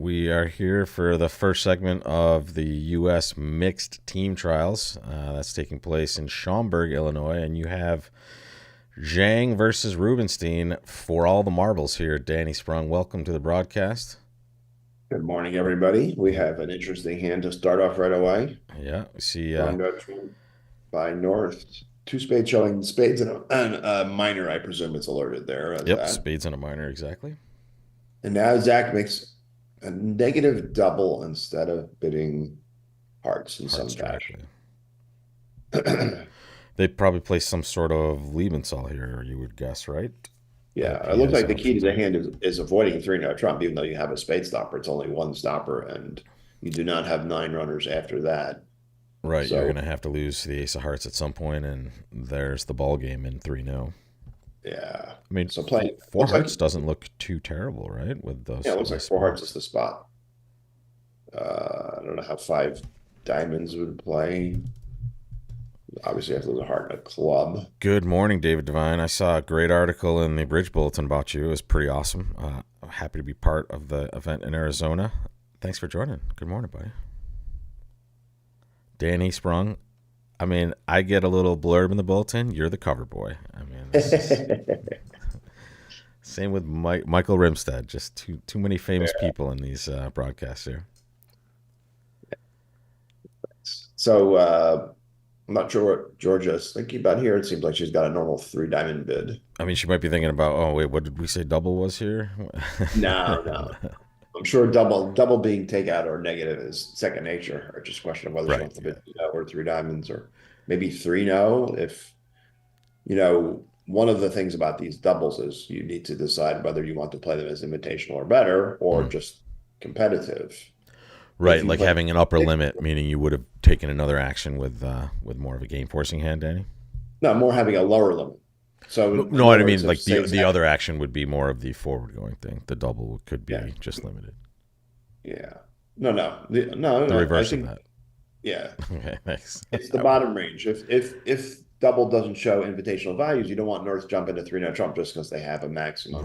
We are here for the first segment of the U.S. Mixed Team Trials. That's taking place in Schaumburg, Illinois, and you have Zhang versus Rubenstein for all the marbles here. Danny Sprung, welcome to the broadcast. Good morning, everybody. We have an interesting hand to start off right away. Yeah, we see. Strong Dutchman by North. Two spades showing spades and a minor, I presume it's alerted there as Yep, that. spades and a minor, exactly. And now Zach makes a negative double instead of bidding hearts in some fashion. They probably play some sort of Liebensaal here, you would guess, right? Yeah, it looks like the key to the hand is avoiding 3-0 trump, even though you have a spade stopper. It's only one stopper, and you do not have 9 runners after that. Right, so, you're going to have to lose the ace of hearts at some point, and there's the ball game in 3-0. Yeah. I mean, so playing four hearts doesn't look too terrible, right? With those. Yeah, it looks like 4 hearts is the spot. I don't know how 5 diamonds would play. Obviously, you have to lose a heart and a club. Good morning, David Devine. I saw a great article in the Bridge Bulletin about you. It was pretty awesome. I'm happy to be part of the event in Arizona. Thanks for joining. Good morning, buddy. Danny Sprung. I mean, I get a little blurb in the bulletin. You're the cover boy. I mean, same with Michael Rimstead. Just too many famous people in these broadcasts here. So I'm not sure what Georgia's thinking about here. It seems like she's got a normal 3 diamond bid. I mean, she might be thinking about, oh wait, what did we say double was here? No. I'm sure double being takeout or negative is second nature, or just a question of whether she wants to bid or 3 diamonds, or maybe 3-0. If one of the things about these doubles is you need to decide whether you want to play them as invitational or better, or just competitive. Right, like having an upper limit, meaning you would have taken another action with more of a game forcing hand, Danny. No, more having a lower limit. So no, what I mean, like the other action would be more of the forward going thing. The double could be just limited. Yeah. No. The reverse of that. Yeah. Okay, thanks. It's the bottom range. If double doesn't show invitational values, you don't want North jump into 3-0 trump just because they have a maximum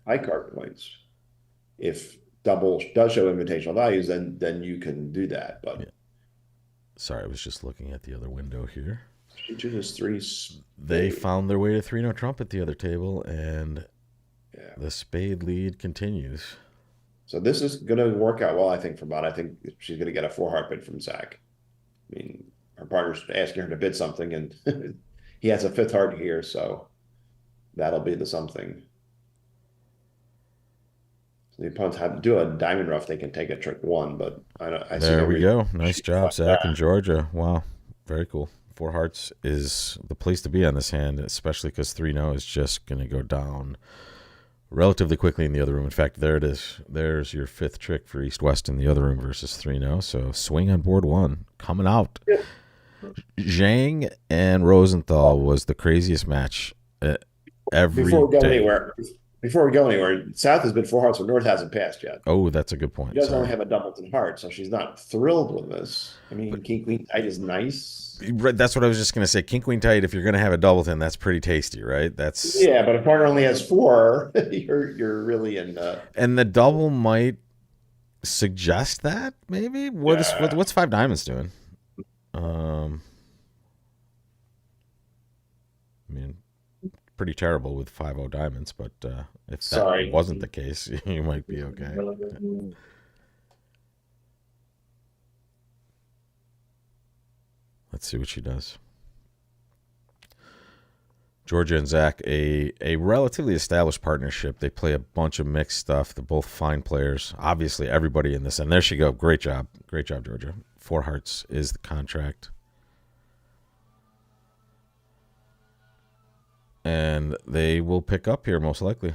high card points. If double does show invitational values, then you can do that. But sorry, I was just looking at the other window here. She chooses 3. They found their way to 3-0 trump at the other table, and the spade lead continues. So this is going to work out well, I think, for Bot. I think she's going to get a 4-heart bid from Zach. I mean, her partner's asking her to bid something, and he has a 5th heart here, so that'll be the something. So the opponents have to do a diamond rough. They can take a trick 1, but I see there we go. Nice job, Zach and Georgia. Wow, very cool. 4 hearts is the place to be on this hand, especially because 3-0 is just going to go down relatively quickly in the other room. In fact, there it is. There's your 5th trick for East-West in the other room versus 3-0. So swing on board 1 coming out. Zhang and Rosenthal was the craziest match every day. Before we go anywhere, South has been 4 hearts, but North hasn't passed yet. Oh, that's a good point. She doesn't only have a Doubleton heart, so she's not thrilled with this. I mean, King Queen tight is nice. That's what I was just going to say. King Queen tight, if you're going to have a Doubleton, that's pretty tasty, right? But if partner only has 4, you're really in. And the double might suggest that maybe. What's 5 diamonds doing? I mean, pretty terrible with 5-0 diamonds, but if that wasn't the case, you might be okay. Let's see what she does. Georgia and Zach, a relatively established partnership. They play a bunch of mixed stuff. They're both fine players. Obviously, everybody in this. And there she go. Great job. Great job, Georgia. 4 hearts is the contract. And they will pick up here most likely.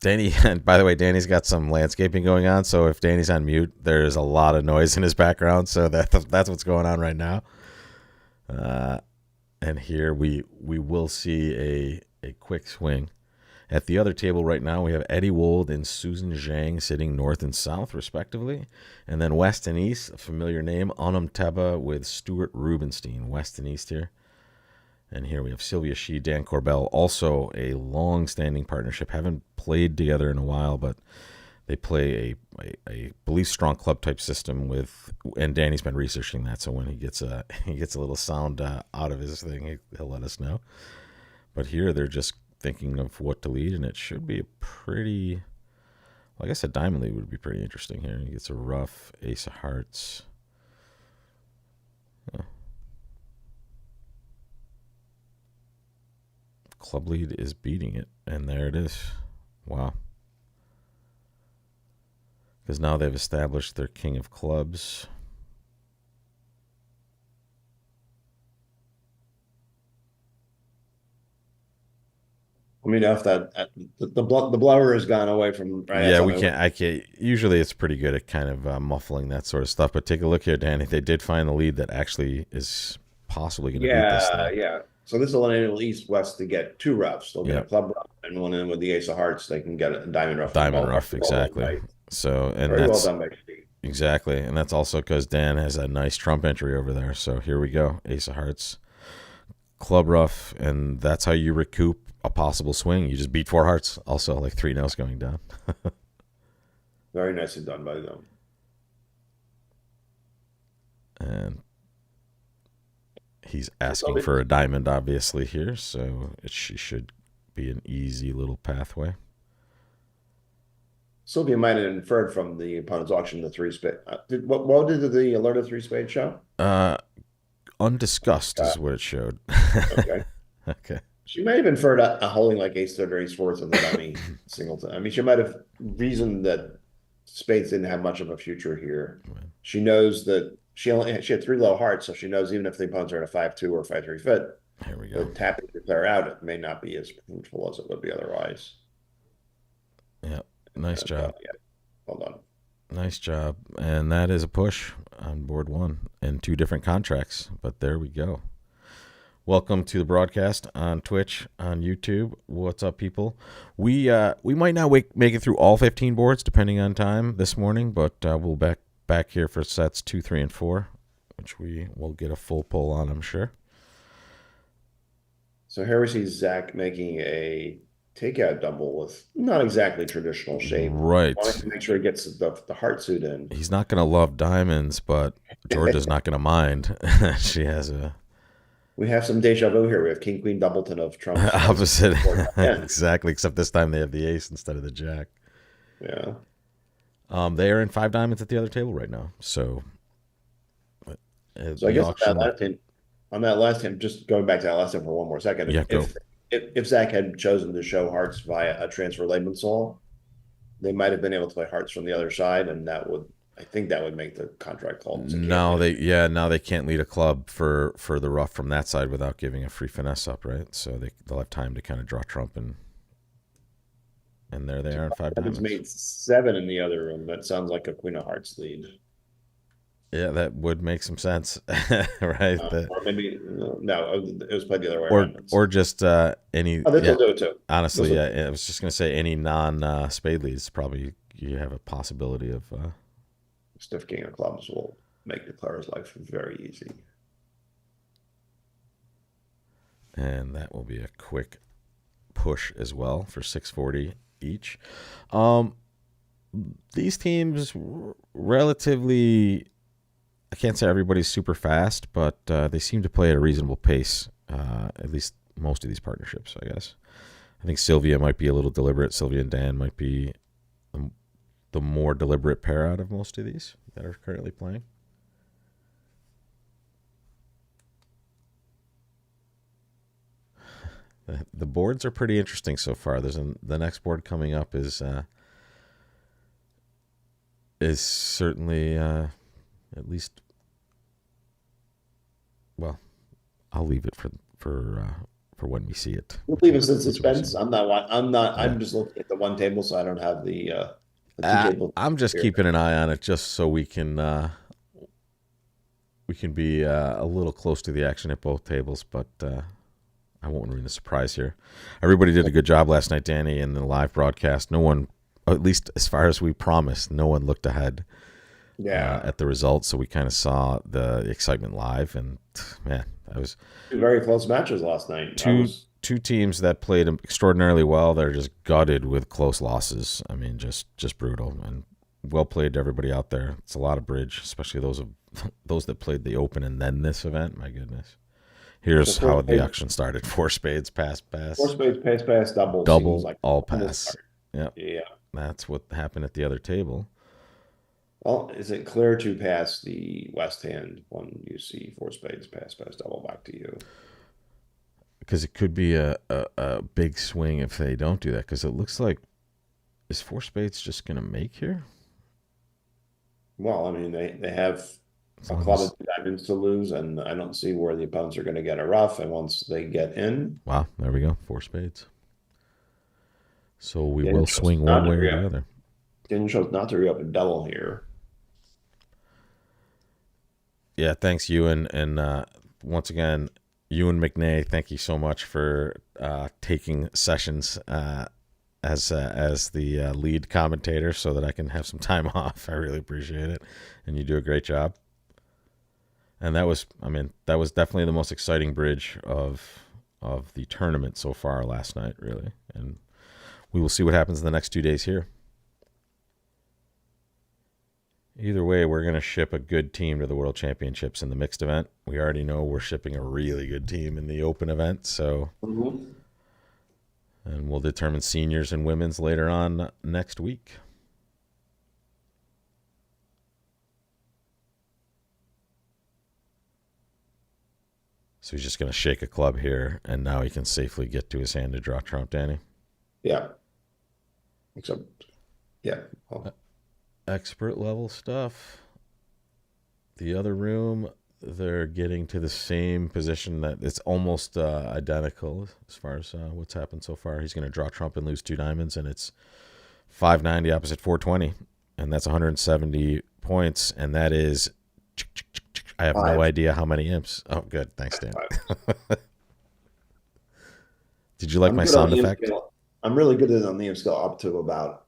Danny, and by the way, Danny's got some landscaping going on, so if Danny's on mute, there's a lot of noise in his background, so that's what's going on right now. And here we will see a quick swing. At the other table right now, we have Eddie Wold and Susan Zhang sitting north and south, respectively. And then west and east, a familiar name, Anam Teba with Stuart Rubenstein, west and east here. And here we have Sylvia Shee, Dan Corbell, also a long-standing partnership. Haven't played together in a while, but They play a belief strong club type system and Danny's been researching that. So when he gets a little sound out of his thing, he'll let us know. But here they're just thinking of what to lead, and it should be a pretty. Well, I guess a diamond lead would be pretty interesting here. He gets a rough ace of hearts. Oh. Club lead is beating it, and there it is. Wow. Because now they've established their king of clubs. Let me know if the blower has gone away from. Right, yeah, we can't. I can't. Usually, it's pretty good at kind of muffling that sort of stuff. But take a look here, Danny. They did find the lead that actually is possibly going to beat this thing. Yeah. So this will enable East West to get two roughs. They'll get a club rough and one in with the ace of hearts. They can get a diamond rough. Diamond rough, exactly. Right. So and very that's well done by Steve. Exactly, and that's also because Dan has that nice trump entry over there. So here we go, ace of hearts, club rough, and that's how you recoup a possible swing. You just beat four hearts. Also, like 3 nails going down. Very nicely done by them. And he's asking for a diamond, obviously, here, so she should be an easy little pathway. Sylvia might have inferred from the opponent's auction the 3-spade. What did the alert of 3-spade show? Undiscussed is what it showed. Okay. Okay. She might have inferred a holding like ace third or ace fourth of the dummy singleton. I mean, she might have reasoned that spades didn't have much of a future here. Right. She knows that she had 3 low hearts, so she knows even if the opponents are at a 5-2 or 5-3 fit, here we go. Tapping the player out, it may not be as fruitful as it would be otherwise. Yeah, nice job. Yeah, well done. Nice job, and that is a push on board 1 in 2 different contracts. But there we go. Welcome to the broadcast on Twitch, on YouTube. What's up, people? We might not make it through all 15 boards, depending on time this morning, but we'll back here for sets 2, 3, and 4, which we will get a full pull on, I'm sure. So here we see Zach making a takeout double with not exactly traditional shape. Right. Wanting to make sure he gets the heart suit in. He's not going to love diamonds, but Georgia's not going to mind. She has a... We have some deja vu here. We have King Queen Doubleton of Trump. Opposite. Exactly, except this time they have the ace instead of the jack. Yeah. They are in 5 diamonds at the other table right now. So I guess on that last hand, just going back to that last hand for one more second. Yeah, if Zach had chosen to show hearts via a transfer Lebensol, they might have been able to play hearts from the other side, and I think that would make the contract call. Now they can't lead a club for the rough from that side without giving a free finesse up, right? So they'll have time to kind of draw trump and there they are in 5 diamonds. Made 7 in the other room. That sounds like a Queen of Hearts lead. Yeah, that would make some sense, right? Or maybe no, it was played the other way around. Or just any. Oh, they'll do it too. Honestly, I was just gonna say any non-spade leads probably you have a possibility of. Stiff king of clubs will make the player's life very easy. And that will be a quick push as well for 640 each. These teams relatively, I can't say everybody's super fast, but they seem to play at a reasonable pace, at least most of these partnerships, I guess. I think Sylvia might be a little deliberate. Sylvia and Dan might be the more deliberate pair out of most of these that are currently playing. The boards are pretty interesting so far. The next board coming up is certainly at least. Well, I'll leave it for when we see it. We'll leave it in suspense. I'm not. Yeah. I'm just looking at the one table, so I don't have the two table. I'm just keeping an eye on it, just so we can be a little close to the action at both tables, but. I won't ruin the surprise here. Everybody did a good job last night, Danny, in the live broadcast. No one, at least as far as we promised, no one looked ahead at the results. So we kind of saw the excitement live. And, man, that was... 2 very close matches last night. two teams that played extraordinarily well. They're just gutted with close losses. I mean, just brutal, and well played to everybody out there. It's a lot of bridge, especially those that played the Open and then this event. My goodness. So Here's four how the spades, action started. Four spades, four pass, spades, pass, double seems double, like all almost pass. Yep, yeah. that's what happened at the other table. Well, is it clear to pass the West hand when you see four spades, pass, double back to you? Because it could be a big swing if they don't do that. Because it looks like, is four spades just going to make here? Well, I mean, they have As a long club as, of diamonds to lose, and I don't see where the opponents are going to get a rough. And once they get in, wow, there we go. Four spades. So we Daniel will chose swing not one to way or the other. Daniel chose not to reopen double here. Yeah, thanks, Ewan. And once again, Ewan McNay, thank you so much for taking sessions as the lead commentator so that I can have some time off. I really appreciate it. And you do a great job. And that was definitely the most exciting bridge of the tournament so far last night, really. And we will see what happens in the next 2 days here. Either way, we're going to ship a good team to the World Championships in the mixed event. We already know we're shipping a really good team in the open event, so and we'll determine seniors and women's later on next week. So he's just going to shake a club here, and now he can safely get to his hand to draw trump, Danny. Yeah. Except, yeah. Well, expert level stuff. The other room, they're getting to the same position that it's almost identical as far as what's happened so far. He's going to draw trump and lose two diamonds, and it's 590 opposite 420, and that's 170 points, and that is. I have no idea how many imps. Oh, good. Thanks, Dan. Did you like my sound effect? I'm really good at on the imp scale up to about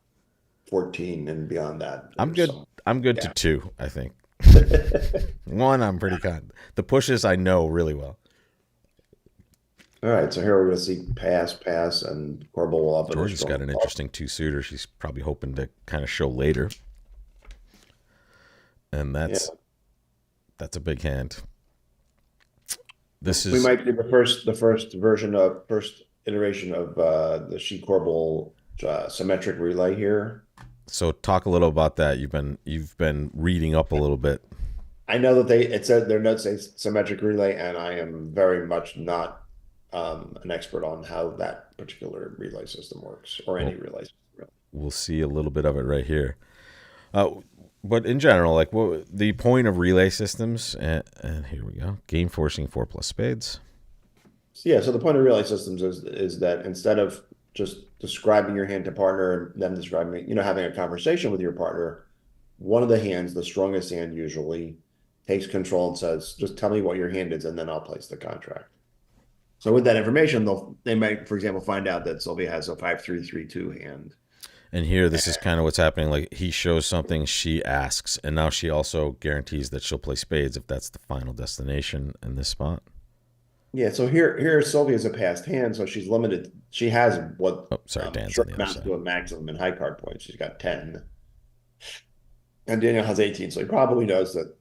14 and beyond that. I'm good. I'm good to 2, I think. 1, I'm pretty kind. The pushes I know really well. All right, so here we're going to see pass, and Corbel will up. Georgia's got an interesting 2-suiter. She's probably hoping to kind of show later, and that's a big hand. We might do the first iteration of the She Corbel symmetric relay here. So talk a little about that. You've been reading up a little bit. I know that it said their notes say symmetric relay, and I am very much not an expert on how that particular relay system works, or any relay system. Really. We'll see a little bit of it right here. But in general, like the point of relay systems, and here we go, game forcing 4+ spades. Yeah, so the point of relay systems is that instead of just describing your hand to partner and them describing, having a conversation with your partner, one of the hands, the strongest hand usually, takes control and says, just tell me what your hand is, and then I'll place the contract. So with that information, they might, for example, find out that Sylvia has a 5-3-3-2 hand. And here, this is kind of what's happening. Like, he shows something, she asks, and now she also guarantees that she'll play spades if that's the final destination in this spot. Yeah, so here Sylvia's a passed hand, so she's limited. She has what Dan's on the other side. To a maximum in high card points. She's got 10. And Daniel has 18, so he probably knows that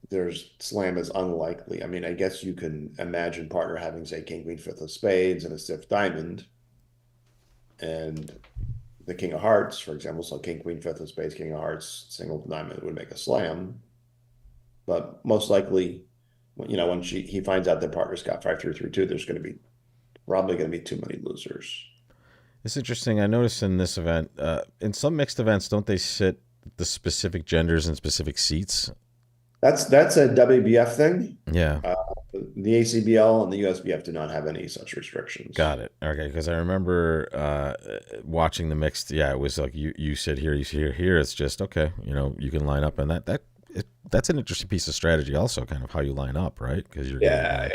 there's slam is unlikely. I mean, I guess you can imagine partner having, say, king, queen, fifth of spades and a stiff diamond. And the king of hearts, for example, so king, queen, fifth of spades, king of hearts, single diamond would make a slam. But most likely, when he finds out that partner's got 5-3-3-2, there's probably going to be too many losers. It's interesting. I noticed in this event, in some mixed events, don't they sit the specific genders in specific seats? That's a WBF thing. Yeah. The ACBL and the USBF do not have any such restrictions. Got it. Okay, because I remember watching the mixed. Yeah, it was like you sit here, you sit here. It's just okay. You can line up, and that's an interesting piece of strategy. Also, kind of how you line up, right? Because you're yeah.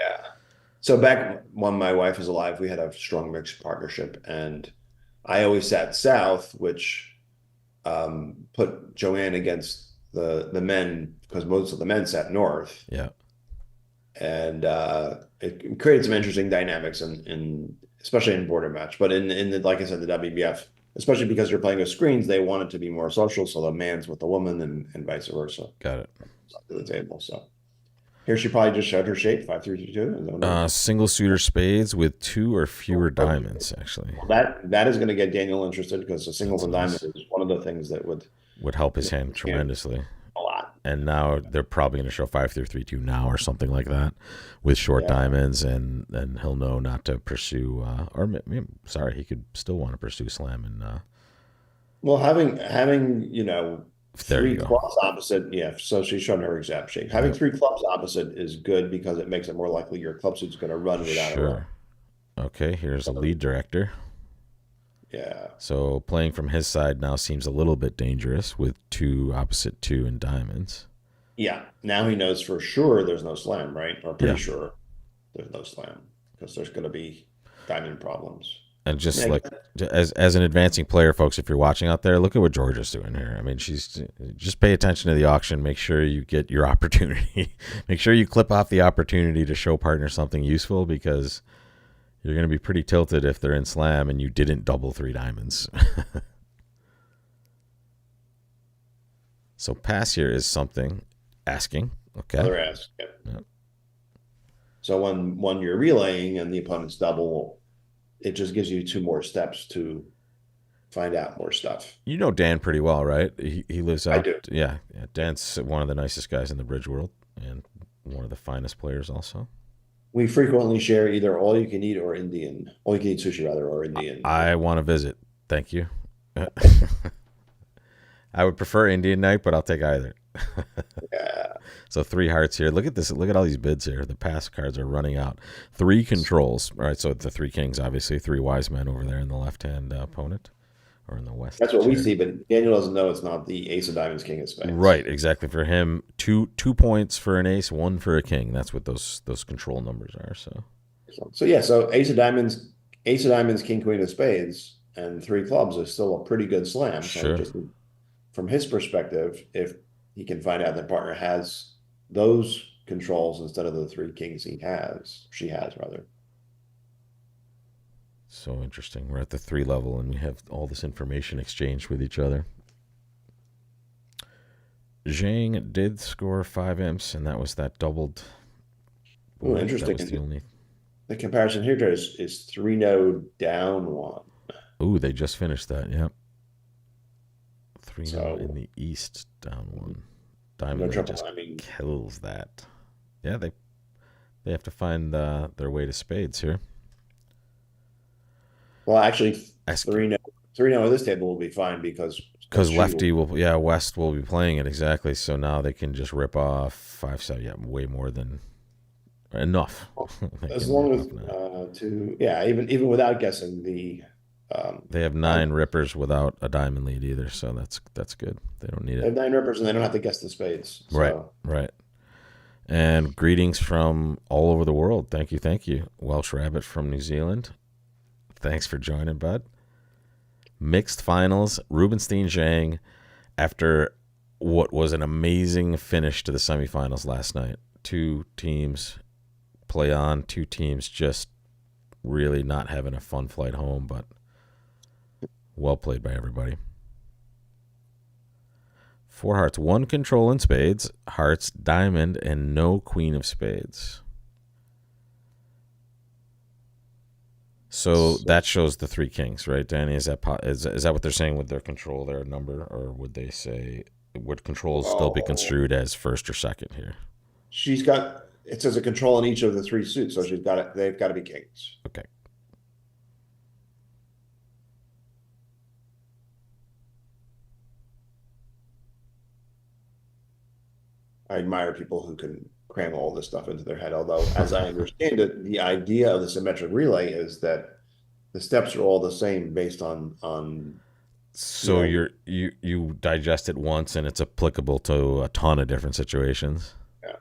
So back when my wife was alive, we had a strong mixed partnership, and I always sat south, which put Joanne against the men because most of the men sat north. Yeah. And it created some interesting dynamics in especially in border match. But in the, like I said, the WBF, especially because you're playing with screens, they want it to be more social. So the man's with the woman and vice versa Got it. to the table. So here she probably just showed her shape 5-3-2. Single suitor spades with 2 or fewer diamonds, actually. That is going to get Daniel interested because the singles and Nice. diamond is one of the things that Would help his hand tremendously. a lot. And now they're probably going to show 5-3-2 now or something like that with short diamonds, and then he'll know not to pursue. Sorry, he could still want to pursue slam and. Well, having There you three go. clubs opposite, yeah. So she's showing her exact shape. Having three clubs opposite is good because it makes it more likely your club suit's going to run without a run. Sure. Okay, here's a lead director. Yeah. So playing from his side now seems a little bit dangerous with 2 opposite 2 and diamonds. Yeah. Now he knows for sure there's no slam, right? Or pretty sure there's no slam because there's going to be diamond problems. And just as an advancing player, folks, if you're watching out there, look at what Georgia's doing here. I mean, she's just pay attention to the auction. Make sure you get your opportunity. Make sure you clip off the opportunity to show partner something useful, because you're going to be pretty tilted if they're in slam and you didn't double 3 diamonds. So pass here is something asking. Okay. Other ask. Yep. So when you're relaying and the opponent's double, it just gives you 2 more steps to find out more stuff. You know Dan pretty well, right? He lives out. I do. Yeah. Dan's one of the nicest guys in the bridge world and one of the finest players also. We frequently share either all you can eat or Indian. All you can eat sushi, rather, or Indian. I want to visit. Thank you. I would prefer Indian night, but I'll take either. Yeah. So 3 hearts here. Look at this. Look at all these bids here. The pass cards are running out. 3 controls. All right, so the 3 kings, obviously. 3 wise men over there in the left-hand opponent, or in the west. That's what we see, but Daniel doesn't know it's not the ace of diamonds, king of spades. Right, exactly. For him, 2 points for an ace, 1 for a king. That's what those control numbers are. So yeah, so ace of diamonds, king, queen of spades, and 3 clubs is still a pretty good slam. Sure. So just from his perspective, if he can find out that partner has those controls instead of the 3 kings she has rather. So interesting. We're at the 3 level and we have all this information exchanged with each other. Zhang did score 5 imps, and that was that doubled. Oh, interesting. That was the comparison here is 3 node down 1. Ooh, they just finished that. Yep. 3 node in the east down 1. Diamond just kills that. Yeah, they have to find their way to spades here. Well, actually, 3 node at this table will be fine because lefty West will be playing it exactly. So now they can just rip off 5-7. Yeah, way more than enough. As long as even without guessing the. They have 9 rippers without a diamond lead either, so that's good. They don't need it. They have 9 rippers and they don't have to guess the spades. So. Right. And greetings from all over the world. Thank you. Welsh Rabbit from New Zealand. Thanks for joining, bud. Mixed finals, Rubenstein Zhang, after what was an amazing finish to the semifinals last night. 2 teams play on, 2 teams just really not having a fun flight home, but well played by everybody. 4 hearts, 1 control in spades, hearts, diamond, and no queen of spades. So that shows the 3 kings, right, Danny? Is that what they're saying with their control, their number, or would they say would controls still be construed as first or second here? She's got it says a control in each of the 3 suits, so she's got it. They've got to be kings. Okay. I admire people who can cram all this stuff into their head. Although, as I understand it, the idea of the symmetric relay is that the steps are all the same based on. So you digest it once and it's applicable to a ton of different situations. Yeah,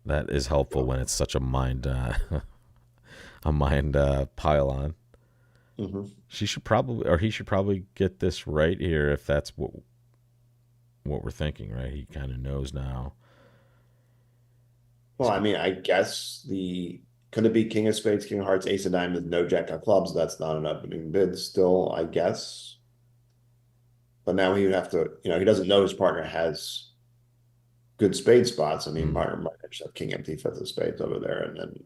that is helpful when it's such a mind pile on. Mm-hmm. He should probably get this right here if that's what we're thinking, right? He kind of knows now. Well, I mean, I guess could it be king of spades, king of hearts, ace of diamonds, no jack of clubs? That's not an opening bid still, I guess. But now he would have to, he doesn't know his partner has good spade spots. I mean, Mm. partner might just have king empty fifth of spades over there, and then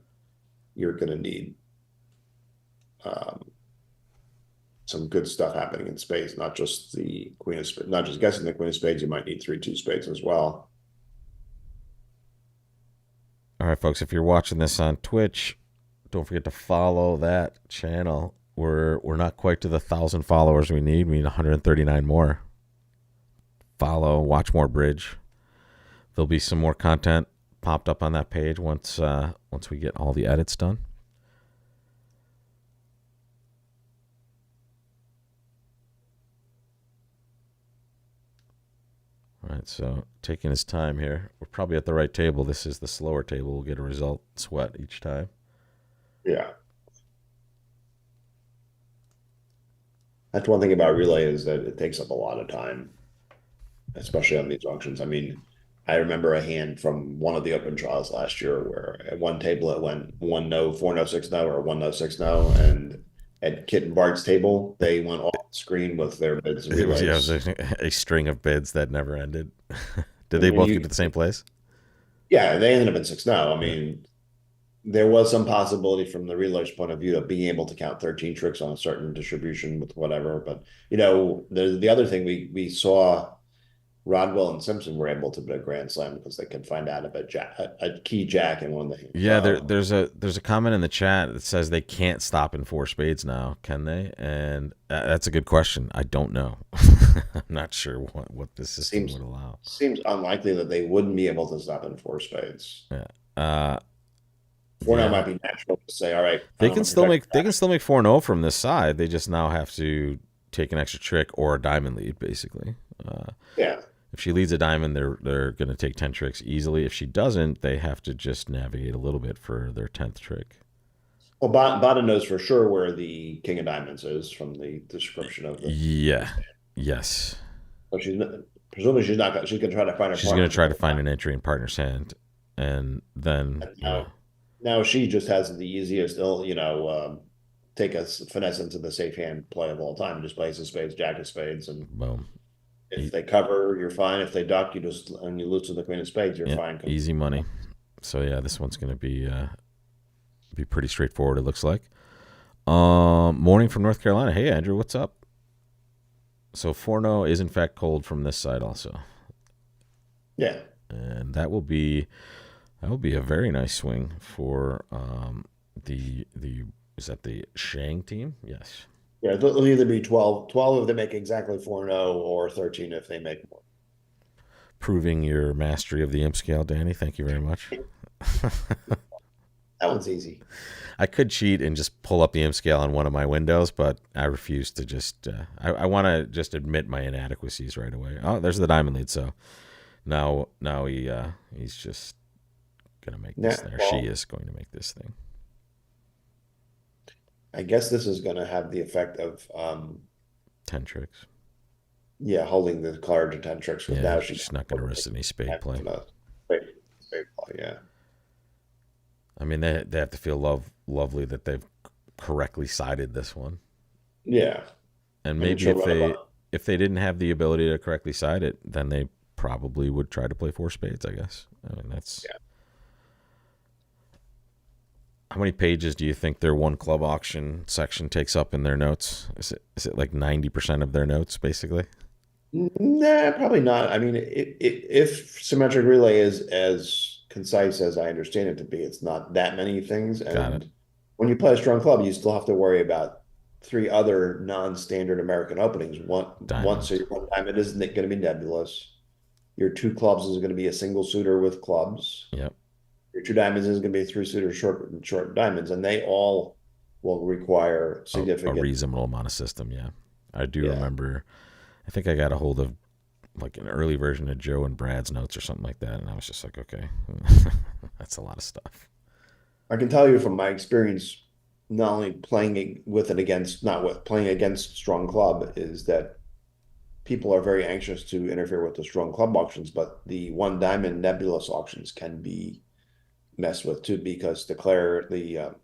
you're going to need um, some good stuff happening in spades, not just the queen of spades, not just guessing the queen of spades. You might need 3-2 spades as well. All right, folks, if you're watching this on Twitch, don't forget to follow that channel. We're not quite to the 1,000 followers we need. We need 139 more. Follow, watch more bridge. There'll be some more content popped up on that page once we get all the edits done. All right, so taking his time here. We're probably at the right table. This is the slower table. We'll get a result sweat each time. Yeah. That's one thing about relay is that it takes up a lot of time, especially on these auctions. I mean, I remember a hand from one of the open trials last year where at one table it went 1-no, 4-no, 6-no, or 1-no, 6-no, and at Kit and Bart's table they went off the screen with their bids and It was, relays. a string of bids that never ended. Did they And both get to the same place? yeah, they ended up in 6-no. I mean, there was some possibility from the relayer's point of view of being able to count 13 tricks on a certain distribution with whatever. But the other thing we saw, Rodwell and Simpson were able to bid a grand slam because they could find out about a key jack in one of the Yeah, there's a comment in the chat that says they can't stop in 4 spades now, can they? And that's a good question. I don't know. I'm not sure what the system would allow. Seems unlikely that they wouldn't be able to stop in 4 spades. Yeah. 4-0 might be natural to say, all right, they can still make 4-0 from this side. They just now have to take an extra trick or a diamond lead, basically. Yeah. If she leads a diamond, they're going to take 10 tricks easily. If she doesn't, they have to just navigate a little bit for their 10th trick. Well, Bada knows for sure where the king of diamonds is from the description of the. Yeah. Yes. So presumably she's not going. She's going to try to find her. She's going to try to find an entry in partner's hand, and then now she just has the easiest, take a finesse into the safe hand play of all time. Just plays the spades, jack of spades, and boom. If they cover, you're fine. If they duck, you lose to the queen of spades, you're fine. Easy money. So yeah, this one's going to be pretty straightforward. It looks like. Morning from North Carolina. Hey Andrew, what's up? So 4-0 is in fact cold from this side also. Yeah, and that will be a very nice swing for the is that the Shang team? Yes. Yeah, it'll either be 12 if they make exactly 4-0 or 13 if they make more. Proving your mastery of the imp scale, Danny. Thank you very much. That one's easy. I could cheat and just pull up the imp scale on one of my windows, but I refuse to just I want to just admit my inadequacies right away. Oh, there's the diamond lead. So now he's just going to make this there. She is going to make this thing. I guess this is going to have the effect of 10 tricks. Yeah, holding the card to 10 tricks. Yeah, now she's not going to risk any spade play. Spade play, yeah. I mean, they have to feel lovely that they've correctly sided this one. Yeah, and maybe if they didn't have the ability to correctly side it, then they probably would try to play 4 spades. I guess. I mean, that's. Yeah. How many pages do you think their one club auction section takes up in their notes? Is it like 90% of their notes, basically? Nah, probably not. I mean, if symmetric relay is as concise as I understand it to be, it's not that many things. And when you play a strong club, you still have to worry about 3 other non-standard American openings. One diamond isn't going to be nebulous. Your 2 clubs is going to be a single suitor with clubs. Yep. Your 2 diamonds is going to be a 3-suiter short diamonds, and they all will require significant a reasonable amount of system. Yeah, I do remember. I think I got a hold of like an early version of Joe and Brad's notes or something like that, and I was just like, okay, that's a lot of stuff. I can tell you from my experience, not only playing with and against, playing against strong club, is that people are very anxious to interfere with the strong club auctions, but the 1 diamond nebulous auctions can be messed with too, because declare the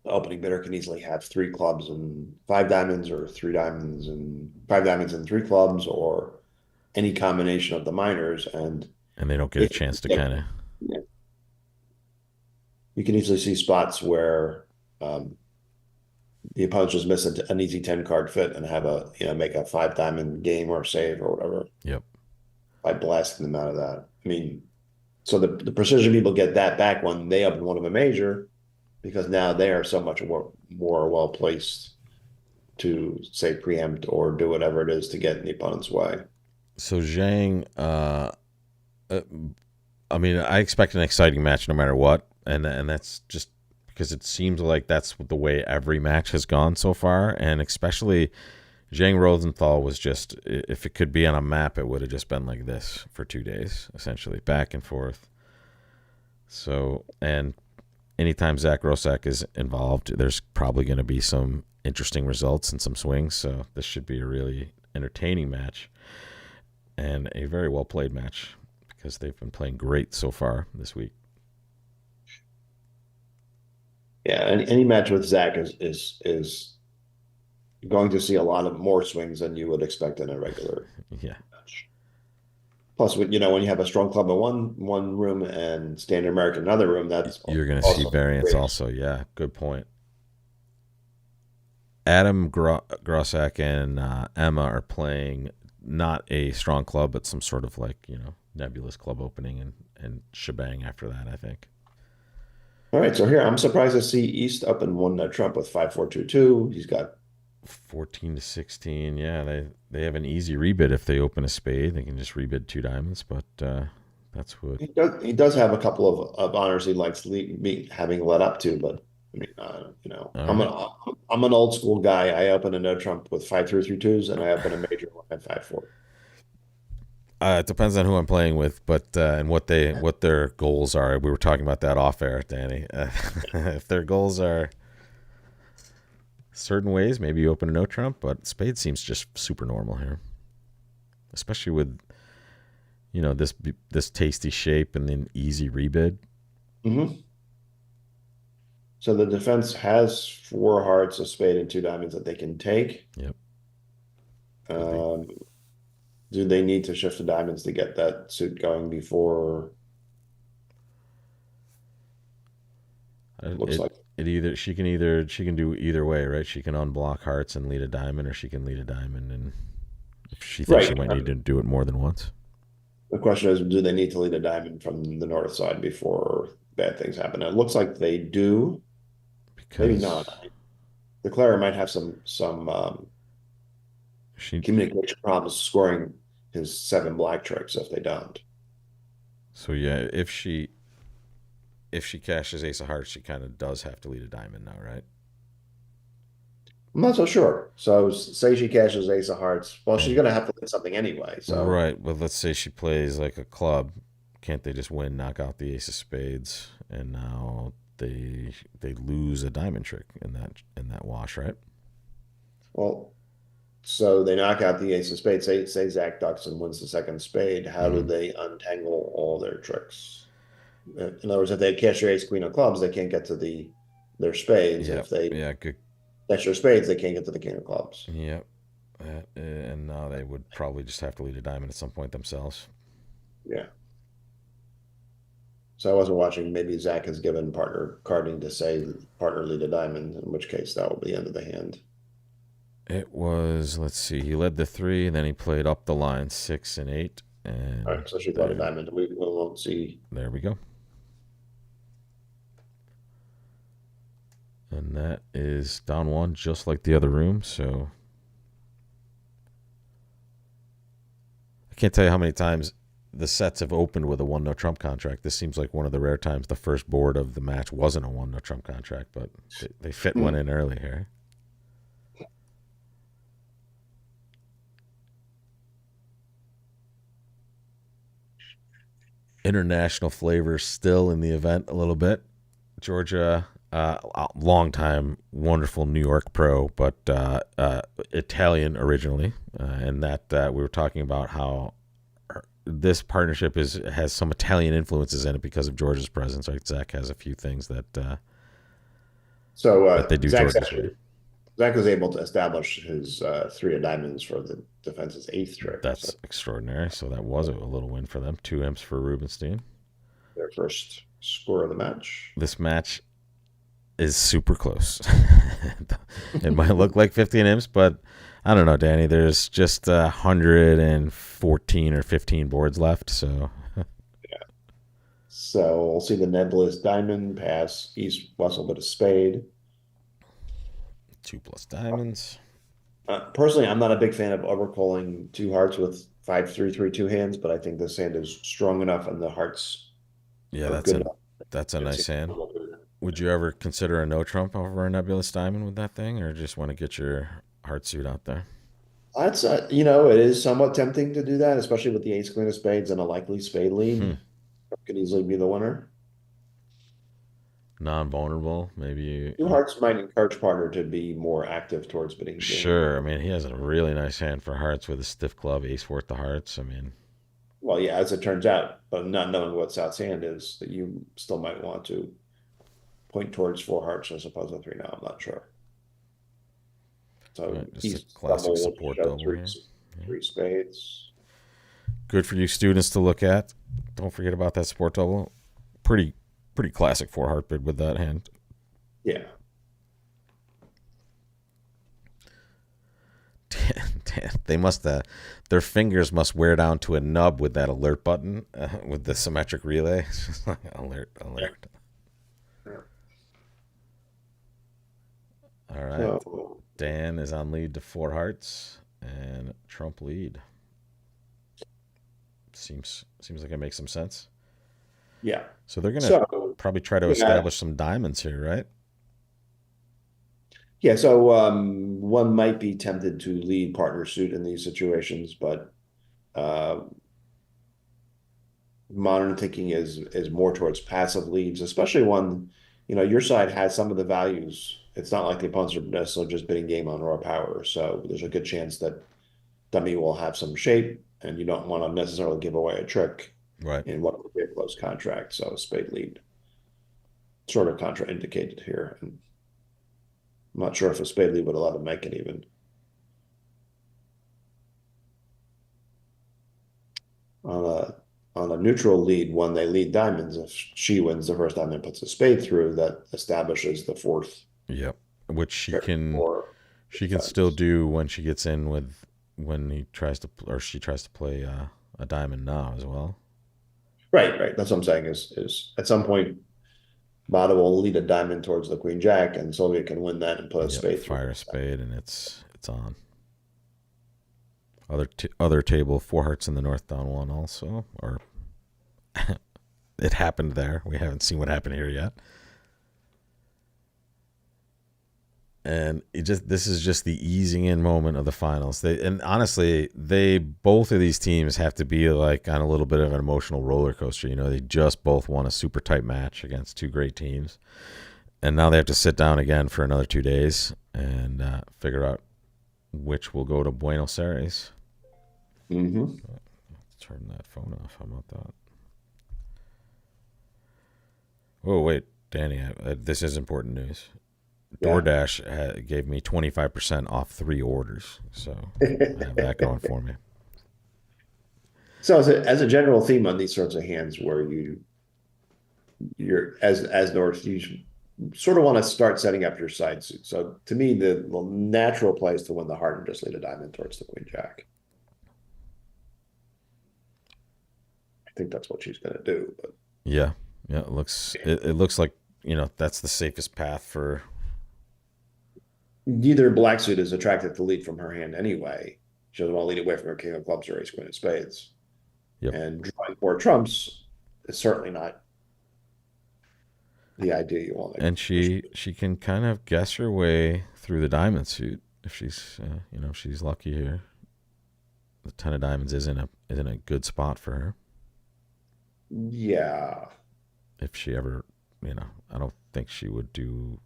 opening bidder can easily have three clubs and five diamonds, or three diamonds and five diamonds and three clubs, or any combination of the minors. And And they don't get a if chance to kind of. you can easily see spots where the opponent just miss an easy 10 card fit and have make a five diamond game or save or whatever Yep. by blasting them out of that. I mean, so the precision people get that back when they open one of a major, because now they are so much more well placed to say preempt or do whatever it is to get in the opponent's way. So Zhang, uh, I mean, I expect an exciting match no matter what, and that's just because it seems like that's the way every match has gone so far, and especially Zhang Rosenthal was just, if it could be on a map, it would have just been like this for 2 days, essentially, back and forth. So, and anytime Zach Rosak is involved, there's probably going to be some interesting results and some swings. So this should be a really entertaining match and a very well played match because they've been playing great so far this week. Yeah, any match with Zach is going to see a lot of more swings than you would expect in a regular Yeah. match. Plus, when you have a strong club in one room and standard American in another room, that's You're going to see variance great. Also. Yeah, good point. Adam Grossack and Emma are playing not a strong club, but some sort of nebulous club opening and shebang after that, I think. All right, so here I'm surprised to see East up and one Trump with 5-4-2-2. He's got 14-16. Yeah, they have an easy rebid if they open a spade. They can just rebid two diamonds, but that's what he does have a couple of honors he likes having led up to, but I mean, I'm an old school guy. I open a no trump with 5-3-3-2s, and I open a major at 5-4. It depends on who I'm playing with, but and what their goals are. We were talking about that off air, Danny. If their goals are certain ways, maybe you open a no trump, but spade seems just super normal here, especially with this tasty shape and then easy rebid. Mm-hmm. So the defense has 4 hearts, a spade, and 2 diamonds that they can take. Yep. Do they need to shift the diamonds to get that suit going before? Looks like she can do either way, right? She can unblock hearts and lead a diamond, or she can lead a diamond, and if she thinks she might need to do it more than once. The question is, do they need to lead a diamond from the north side before bad things happen? It looks like they do. Because maybe not. The Clara might have some communication problems scoring his 7 black tricks if they don't. So yeah, if she cashes ace of hearts, she kind of does have to lead a diamond now, right? I'm not so sure. So say she cashes ace of hearts. Well, she's going to have to lead something anyway. So right, but let's say she plays like a club. Can't they just knock out the ace of spades, and now they lose a diamond trick in that wash, right? Well, so they knock out the ace of spades. Say Zach ducks and wins the second spade. How do they untangle all their tricks? In other words, if they cash their ace queen of clubs, they can't get to their spades. Yep. If they good. Cash their spades, they can't get to the king of clubs. Yep. And now they would probably just have to lead a diamond at some point themselves. Yeah. So I wasn't watching. Maybe Zach has given partner carding to say partner lead a diamond, in which case that will be the end of the hand. It was, let's see, he led the 3, and then he played up the line 6 and 8. And all right, so she played a diamond. We won't see. There we go. And that is down 1, just like the other room. So I can't tell you how many times the sets have opened with a 1-no trump contract. This seems like one of the rare times the first board of the match wasn't a 1-no trump contract, but they fit one in early here. International flavor still in the event a little bit. Georgia, long time, wonderful New York pro, but Italian originally, and that we were talking about how this partnership has some Italian influences in it because of George's presence. Right, Zach has a few things So that they do George's way. Zach was able to establish his three of diamonds for the defense's eighth trick. So That's extraordinary. So that was a little win for them. 2 imps for Rubenstein. their first score of the match. This match is super close. It might look like 15 imps, but I don't know, Danny. There's just 114 or 15 boards left. So So we'll see the nebulous diamond pass East Wessel with a spade. 2+ diamonds. Personally, I'm not a big fan of overcalling two hearts with 5-3-3-2 hands, but I think this hand is strong enough and the hearts Yeah, are good enough. that's a nice hand. Would you ever consider a no trump over a nebulous diamond with that thing, or just want to get your heart suit out there? That's it is somewhat tempting to do that, especially with the ace queen of spades and a likely spade lead. Could easily be the winner. Non-vulnerable, maybe. Two hearts might encourage partner to be more active towards bidding. Sure. I mean, he has a really nice hand for hearts with a stiff club, ace fourth to hearts. I mean, well, yeah, as it turns out, but not knowing what South's hand is, that you still might want to point towards four hearts as opposed to three. Now, I'm not sure. So right, just he's a classic support double here. Three spades. Good for you students to look at. Don't forget about that support double. Pretty classic 4-heart bid with that hand. Yeah. They must their fingers must wear down to a nub with that alert button with the symmetric relay. It's just like alert. Yeah. All right. So, Dan is on lead to 4 hearts and Trump lead. Seems like it makes some sense. Yeah. So they're gonna probably try to establish some diamonds here, right? Yeah, so one might be tempted to lead partner suit in these situations, but modern thinking is more towards passive leads, especially when your side has some of the values. It's not like the opponents are necessarily just bidding game on raw power, so there's a good chance that dummy will have some shape, and you don't want to necessarily give away a trick in what would be a close contract. So spade lead sort of contraindicated here. And I'm not sure if a spade lead would allow to make it even. On a neutral lead, when they lead diamonds, if she wins the first diamond and puts a spade through, that establishes the fourth. Yep, which she can still do when she gets in when he tries to, or she tries to play a diamond now as well. Right. That's what I'm saying is at some point, Mata will lead a diamond towards the queen jack, and Sylvia can win that and put a spade through. Fire a spade, and it's on. Other table, 4 hearts in the north down 1 also, or it happened there. We haven't seen what happened here yet. And this is just the easing in moment of the finals. Honestly, both of these teams have to be like on a little bit of an emotional roller coaster. They just both won a super tight match against 2 great teams, and now they have to sit down again for another 2 days and figure out which will go to Buenos Aires. Mm-hmm. Turn that phone off. How about that? Oh wait, Danny, this is important news. DoorDash gave me 25% off 3 orders, so I have that going for me. So as a general theme on these sorts of hands, where you're as North, you sort of want to start setting up your side suit. So to me, the natural place to win the heart and just lead a diamond towards the queen jack. I think that's what she's going to do. But yeah, it looks like that's the safest path for. Neither black suit is attracted to lead from her hand anyway. She doesn't want to lead away from her king of clubs or ace queen of spades. Yep. And drawing 4 trumps is certainly not the idea you want. And she can kind of guess her way through the diamond suit if she's she's lucky here. The 10 of diamonds isn't a good spot for her. Yeah. If she ever, I don't think she would do.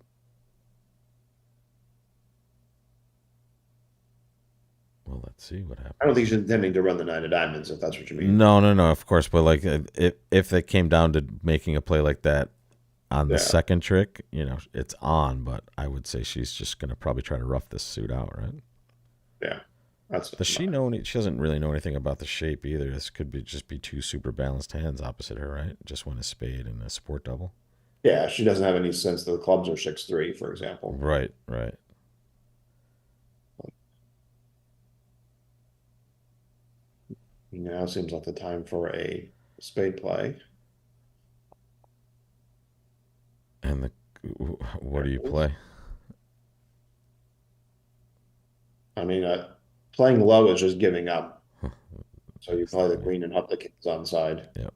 Well, let's see what I don't think happens. she's intending to run the nine of diamonds, if that's what you mean. No, no, no. Of course, but like if it came down to making a play like that on the Yeah, second trick, it's on. But I would say she's just gonna probably try to rough this suit out, right? yeah. That's Does she know? She doesn't really know anything about the shape either. This could be just be two super balanced hands opposite her, right? Just one a spade and a sport double. yeah, she doesn't have any sense that the clubs are 6-3, for example. Right, right. Now seems like the time for a spade play. And what There do it you is. play? I mean, playing low is just giving up. So you play the Yeah, queen and up the kings on side. yeah.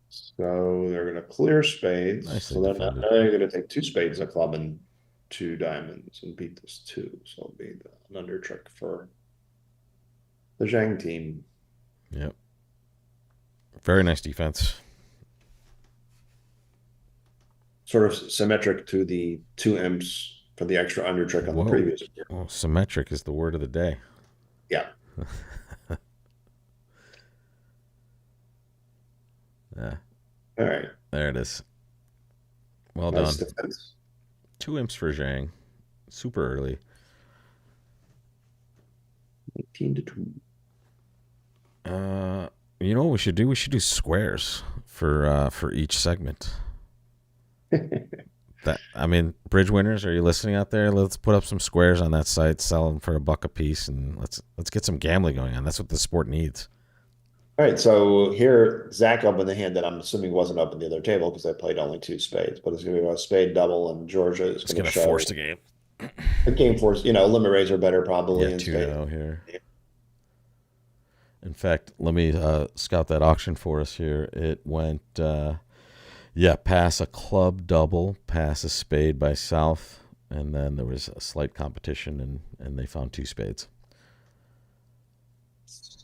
So they're going to clear spades. Nicely So then now defended. they're going to take two spades, a club, and two diamonds and beat this two. So it'll be an under trick for the Zhang team. Yep. Very nice defense. Sort of symmetric to the two imps for the extra under trick on the Whoa. previous year. Well, symmetric is the word of the day. Yeah. Yeah. All right. There it is. Well Nice done. defense. Two imps for Zhang. Super early. 18-2. You know what we should do? We should do squares for each segment. Bridge winners, are you listening out there? Let's put up some squares on that site, sell them for $1 a piece, and let's get some gambling going on. That's what the sport needs. All right, so here Zach opened the hand that I'm assuming wasn't up at the other table because I played only two spades, but it's going to be a spade double, and Georgia is It's going to gonna show force the game. the game force. Limit raise are better Yeah, probably in spade. 2-0 here. In fact, let me scout that auction for us here. It went, pass a club double, pass a spade by South, and then there was a slight competition, and they found two spades.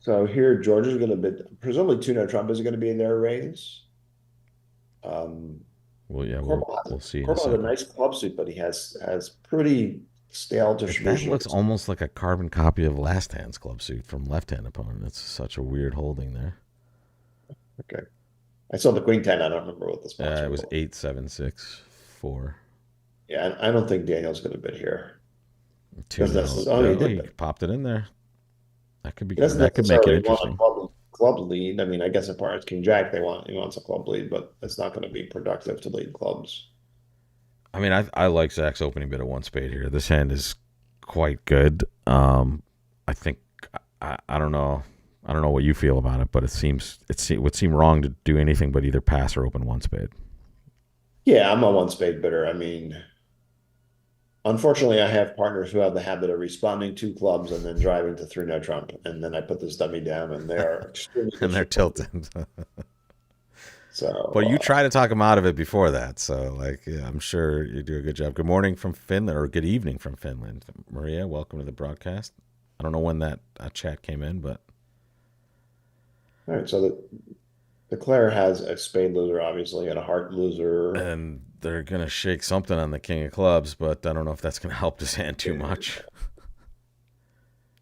So here Georgia's going to be presumably two-no Trump is going to be in their raise. Well, yeah, Corbel we'll see in a Corbel has a second. nice club suit, but he has pretty stale That distribution. looks almost like a carbon copy of last hand's club suit from left hand opponent. It's such a weird holding there. Okay. I saw the queen 10. I don't remember what the It sponsor was was. 8-7-6-4. Yeah, I don't think Daniel's going to bid here. 2 Doesn't 0. necessarily, he No, did he bid. popped it in there. He doesn't That could make it necessarily want a interesting. club lead. I mean, I guess if part it's King Jack, he wants a club lead, but it's not going to be productive to lead clubs. I mean, I like Zach's opening bid of one spade here. This hand is quite good. I think I don't know. I don't know what you feel about it, but it would seem wrong to do anything but either pass or open one spade. Yeah, I'm a one spade bidder. I mean, unfortunately, I have partners who have the habit of responding to clubs and then driving to 3-no Trump, and then I put this dummy down, and they are extremely And they're disappointed. tilted. So, But you try to talk them out of it before that, so yeah, I'm sure you do a good job. Good morning from Finland, or good evening from Finland, Maria. Welcome to the broadcast. I don't know when that chat came in, but all right. So the Claire has a spade loser, obviously, and a heart loser. and they're gonna shake something on the king of clubs, but I don't know if that's gonna help this hand too much.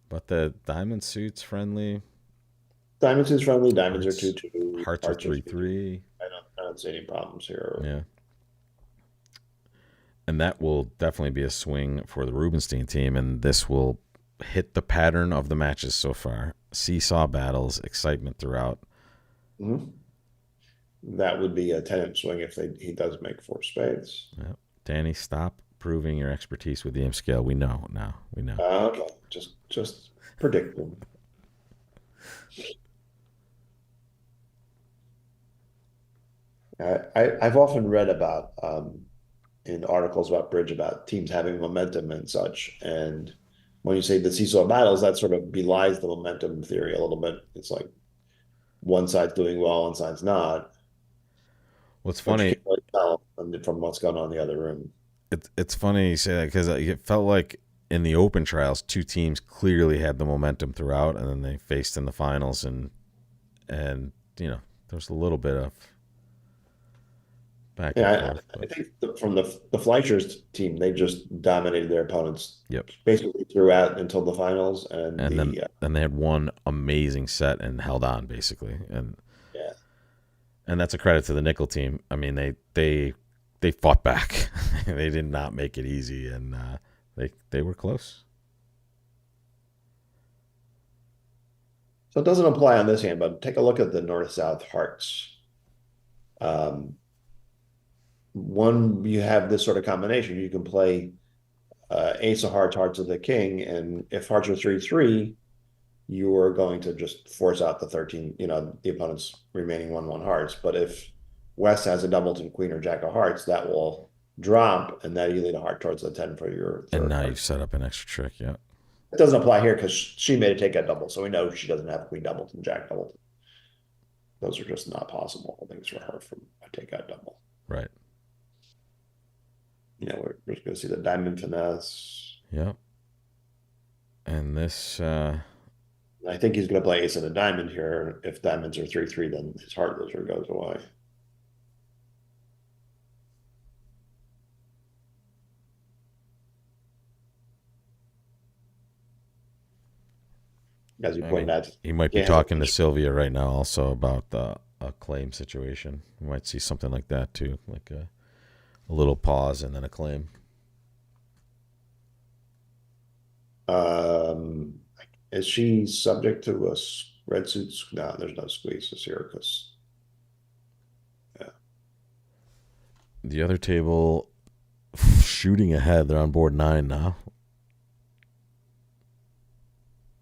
But the diamond suit's friendly. Diamonds is friendly. Diamonds are Hearts, 2-2. hearts are 3-3. I don't see any problems here. Yeah. And that will definitely be a swing for the Rubenstein team, and this will hit the pattern of the matches so far. Seesaw battles, excitement throughout. Mhm. That would be a 10 swing if he does make four spades. Yep. Danny, stop proving your expertise with the imp scale. We know now. We know. Okay, just predicting. I've often read about in articles about bridge about teams having momentum and such. And when you say the seesaw battles, that sort of belies the momentum theory a little bit. It's like one side's doing well, one side's not, What's but you funny, can't really tell from what's going on in the other room. it's funny you say that because it felt like in the open trials, two teams clearly had the momentum throughout, and then they faced in the finals, and there's a little bit of back and Yeah, forth. I But think from the Fleischers team, they just dominated their opponents yep. basically throughout until the finals, and And then they had one amazing set and held on basically, yeah. and that's a credit to the nickel team. I mean, they fought back. They did not make it easy, and they were close. So it doesn't apply on this hand, but take a look at the north-south hearts. Um, One, you have this sort of combination. You can play ace of hearts, hearts of the king, and if hearts are 3-3, you are going to just force out the 13, the opponent's remaining 1-1 hearts. But if West has a doubleton queen or jack of hearts, that will drop, and that you lead a heart towards the 10 for your And third now heart. you've set up an extra trick. Yeah. It doesn't apply here because she made a take out double, so we know she doesn't have queen doubleton, jack doubleton. Those are just not possible things for her from a take out double. Right. We're just going to see the diamond finesse. Yep. And this. I think he's going to play ace and a diamond here. If diamonds are 3-3, then his heart loser goes away. As you pointed out, he might be talking to Sylvia right now also about a claim situation. You might see something like that too, like a little pause and then a claim. Is she subject to a red suit? No, there's no squeezes here because, yeah. The other table, shooting ahead. They're on board 9 now.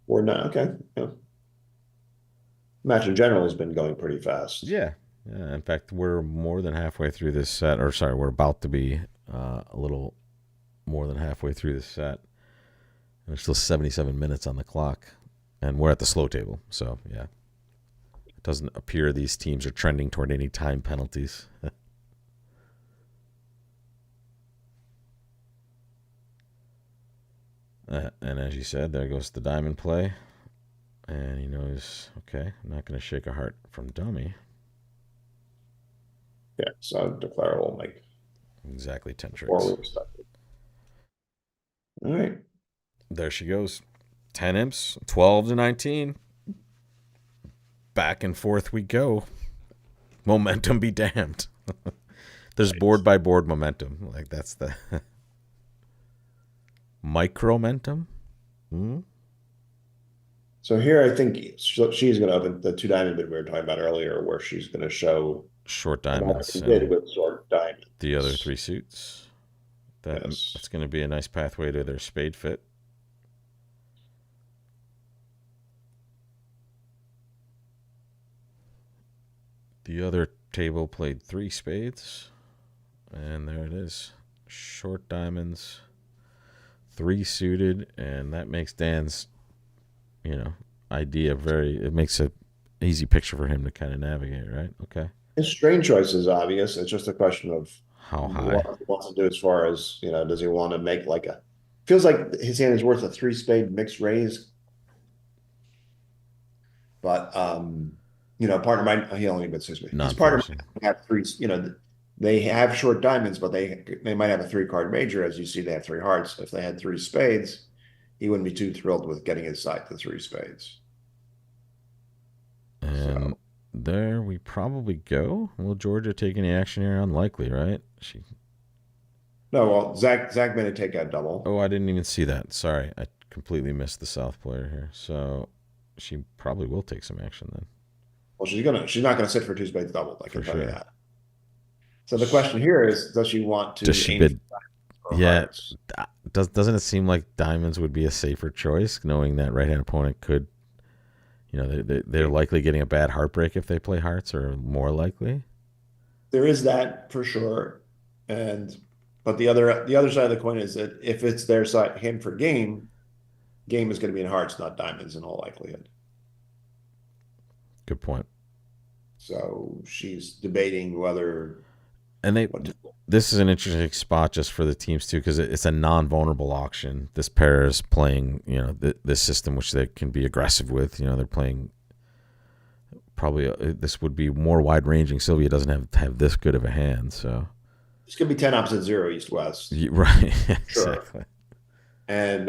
Board 9, okay. Yeah. Match in general has been going pretty fast. Yeah. Yeah. In fact, we're more than halfway through this set. Or sorry, we're about to be a little more than halfway through this set. There's still 77 minutes on the clock, and we're at the slow table. So, yeah. It doesn't appear these teams are trending toward any time penalties. And as you said, there goes the diamond play. And he knows, okay, I'm not going to shake a heart from dummy. Yeah, so declare will make exactly 10 tricks. All right. There she goes. 10 imps, 12 to 19. Back and forth we go. Momentum be damned. There's board by board momentum. Like that's the micromentum. So here I think she's going to open the 2 diamond bid we were talking about earlier, where she's going to show short diamonds. Did with short diamonds. The other 3 suits. That's going to be a nice pathway to their spade fit. The other table played 3 spades, and there it is. Short diamonds, 3 suited, and that makes Dan's, idea it makes an easy picture for him to kind of navigate, right? Okay. His strain choice is obvious. It's just a question of how high what he wants to do as far as, does he want to make feels like his hand is worth a 3-spade mixed raise. But, partner might, he only bid 6 spades. His partner might have 3, they have short diamonds, but they might have a 3-card major. As you see, they have 3 hearts. If they had 3 spades, he wouldn't be too thrilled with getting his side to 3 spades. And there we probably go. Will Georgia take any action here? Unlikely, right? No, well, Zach made a takeout double. Oh, I didn't even see that. Sorry, I completely missed the South player here. So she probably will take some action then. Well, she's not gonna sit for 2 spades doubled. I can tell you that. So the question here is, does she want to? Does she bid? Yeah. Doesn't it seem like diamonds would be a safer choice, knowing that right-hand opponent could, they're likely getting a bad heartbreak if they play hearts, or more likely? There is that for sure, but the other side of the coin is that if it's their hand for game is going to be in hearts, not diamonds, in all likelihood. Good point. So she's debating whether. And this is an interesting spot just for the teams too, because it's a non-vulnerable auction. This pair is playing, this system which they can be aggressive with. They're playing probably this would be more wide ranging. Sylvia doesn't have this good of a hand, so It's gonna be 10 opposite zero, east west. right, Sure. exactly. And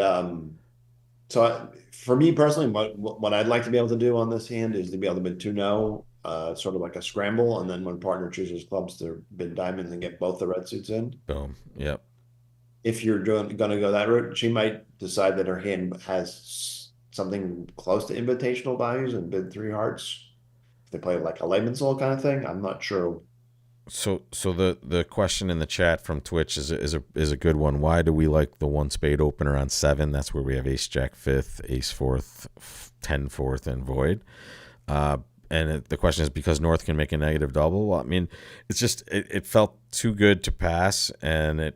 for me personally, what I'd like to be able to do on this hand is to be able to bid 2-no, sort of like a scramble, and then when partner chooses clubs to bid diamonds and get both the red suits in. Boom. Yep. If you're going to go that route, she might decide that her hand has something close to invitational values and bid 3 hearts. If they play like a layman's soul kind of thing, I'm not sure. So the question in the chat from Twitch is a good one. Why do we like the one spade opener on 7? That's where we have ace jack fifth, ace fourth, 10 fourth, and void. The question is because North can make a negative double. Well, I mean, it's just it felt too good to pass, and it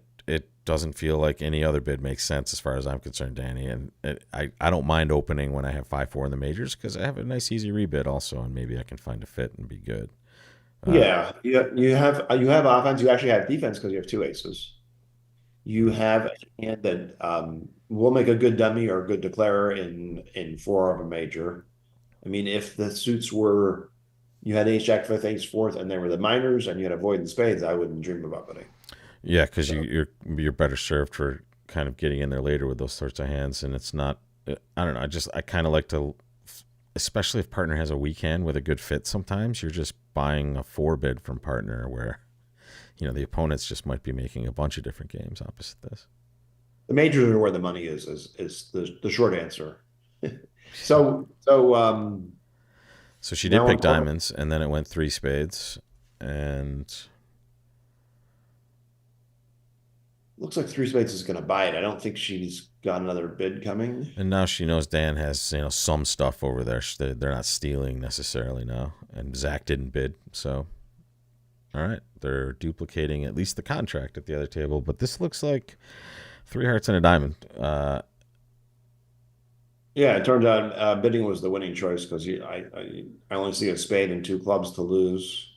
doesn't feel like any other bid makes sense as far as I'm concerned, Danny. And I don't mind opening when I have 5-4 in the majors because I have a nice easy rebid also, and maybe I can find a fit and be good. Yeah, you have offense. You actually have defense because you have 2 aces. You have a hand that will make a good dummy or a good declarer in 4 of a major. I mean, if the suits were you had ace jack fifth, ace fourth, and they were the minors, and you had a void and spades, I wouldn't dream about betting. Yeah, because you're better served for kind of getting in there later with those sorts of hands, and it's not. I don't know. I kind of like to, especially if partner has a weak hand with a good fit. Sometimes you're just buying a 4 bid from partner where, the opponents just might be making a bunch of different games opposite this. The majors are where the money is the short answer. So she did pick diamonds, and then it went 3 spades, and looks like 3 spades is going to buy it. I don't think she's got another bid coming. And now she knows Dan has some stuff over there. They're not stealing necessarily now, and Zach didn't bid, so all right, they're duplicating at least the contract at the other table. But this looks like 3 hearts and a diamond. Yeah, it turns out bidding was the winning choice because I only see a spade and 2 clubs to lose.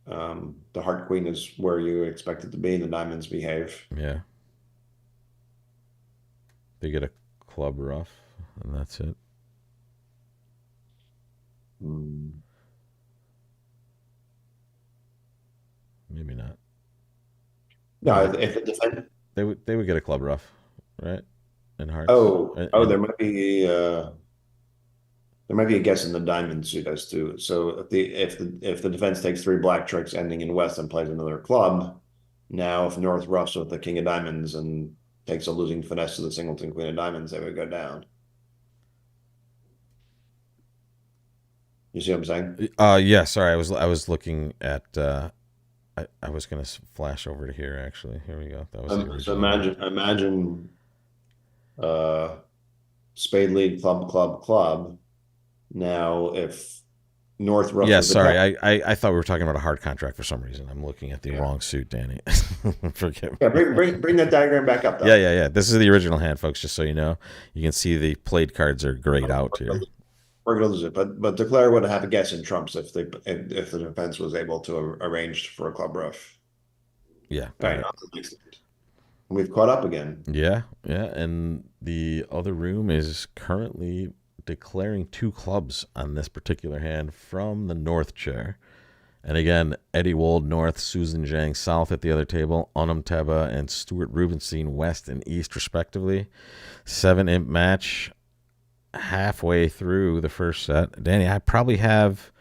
The heart queen is where you expect it to be, and the diamonds behave. Yeah. They get a club rough, and that's it. Maybe not. No, if it defend, they would get a club rough, right? And hearts. There might be a guess in the diamond suit as to so if the defense takes 3 black tricks ending in west and plays another club, now if North roughs with the king of diamonds and takes a losing finesse to the singleton queen of diamonds, they would go down. You see what I'm saying? Yeah. Sorry, I was looking at. I was gonna flash over to here. Actually, here we go. That was so imagine spade lead club. Now, if North roughs. Yeah, sorry. I thought we were talking about a hard contract for some reason. I'm looking at the wrong suit, Danny. Forget me. Yeah, bring that diagram back up, though. Yeah. This is the original hand, folks, just so you know. You can see the played cards are grayed out here. We're going to lose it. But Declare would have a guess in trumps if the defense was able to arrange for a club rough. Yeah. Right. We've caught up again. Yeah. And the other room is currently declaring 2 clubs on this particular hand from the North chair. And again, Eddie Wold North, Susan Zhang South at the other table, Onam Teba and Stuart Rubenstein West and East respectively. 7-imp match halfway through the first set. Danny, I probably have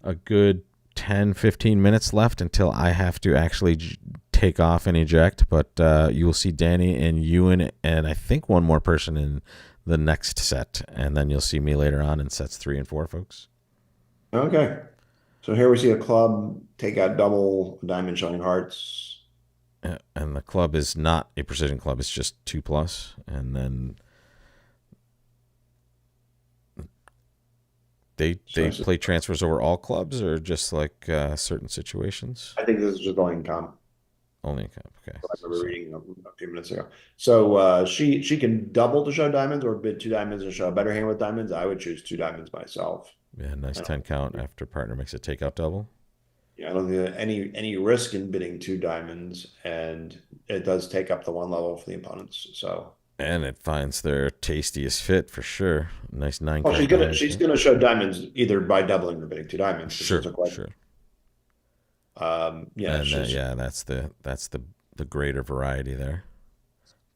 a good 10-15 minutes left until I have to actually take off and eject, but you will see Danny and Ewan and I think one more person in the next set, and then you'll see me later on in sets 3 and 4, folks. Okay. So here we see a club take out double, diamond showing hearts. Yeah, and the club is not a precision club. It's just 2+. And then they play transfers over all clubs or just like certain situations? I think this is just only in comp. Only in comp, okay. I remember reading a few minutes ago. So she can double to show diamonds or bid 2 diamonds and show a better hand with diamonds. I would choose 2 diamonds myself. Yeah, nice 10 count after partner makes a takeout double. Yeah, I don't think any risk in bidding 2 diamonds, and it does take up the 1 level for the opponents. So And it finds their tastiest fit for sure. Nice nine Well, card she's diamond. gonna show diamonds either by doubling or bidding two diamonds. This is Sure, a question. sure. Yeah, it's And just yeah, that's the greater variety there.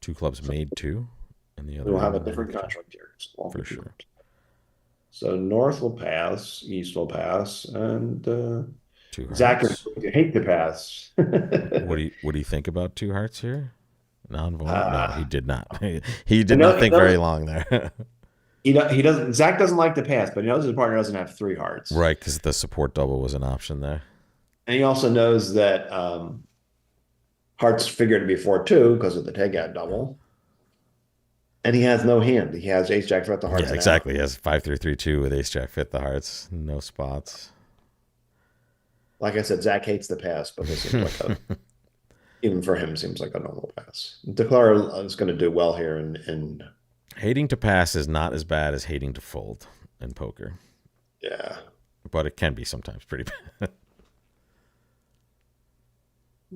Two clubs so made two, and the other we'll have a one different contract here. for sure. So North will pass, East will pass, and Two Zach is hearts. going to hate to pass. What do you think about two hearts here? Non-voting? No, he uh, did not. He I did know not he think very knows long there. he doesn't. Zach doesn't like to pass, but he knows his partner doesn't have three hearts, Right, because the support double was an option there. and he also knows that hearts figure to be 4-2 because of the takeout double, and he has no hand. He has ace jack threat the hearts Yeah, now. exactly. He has 5-3-3-2 with ace jack fit the hearts, no spots. Like I said, Zach hates the pass, but this seems like even for him seems like a normal pass. DeClaire is going to do well here, and Hating to pass is not as bad as hating to fold in poker, yeah. but it can be sometimes pretty bad.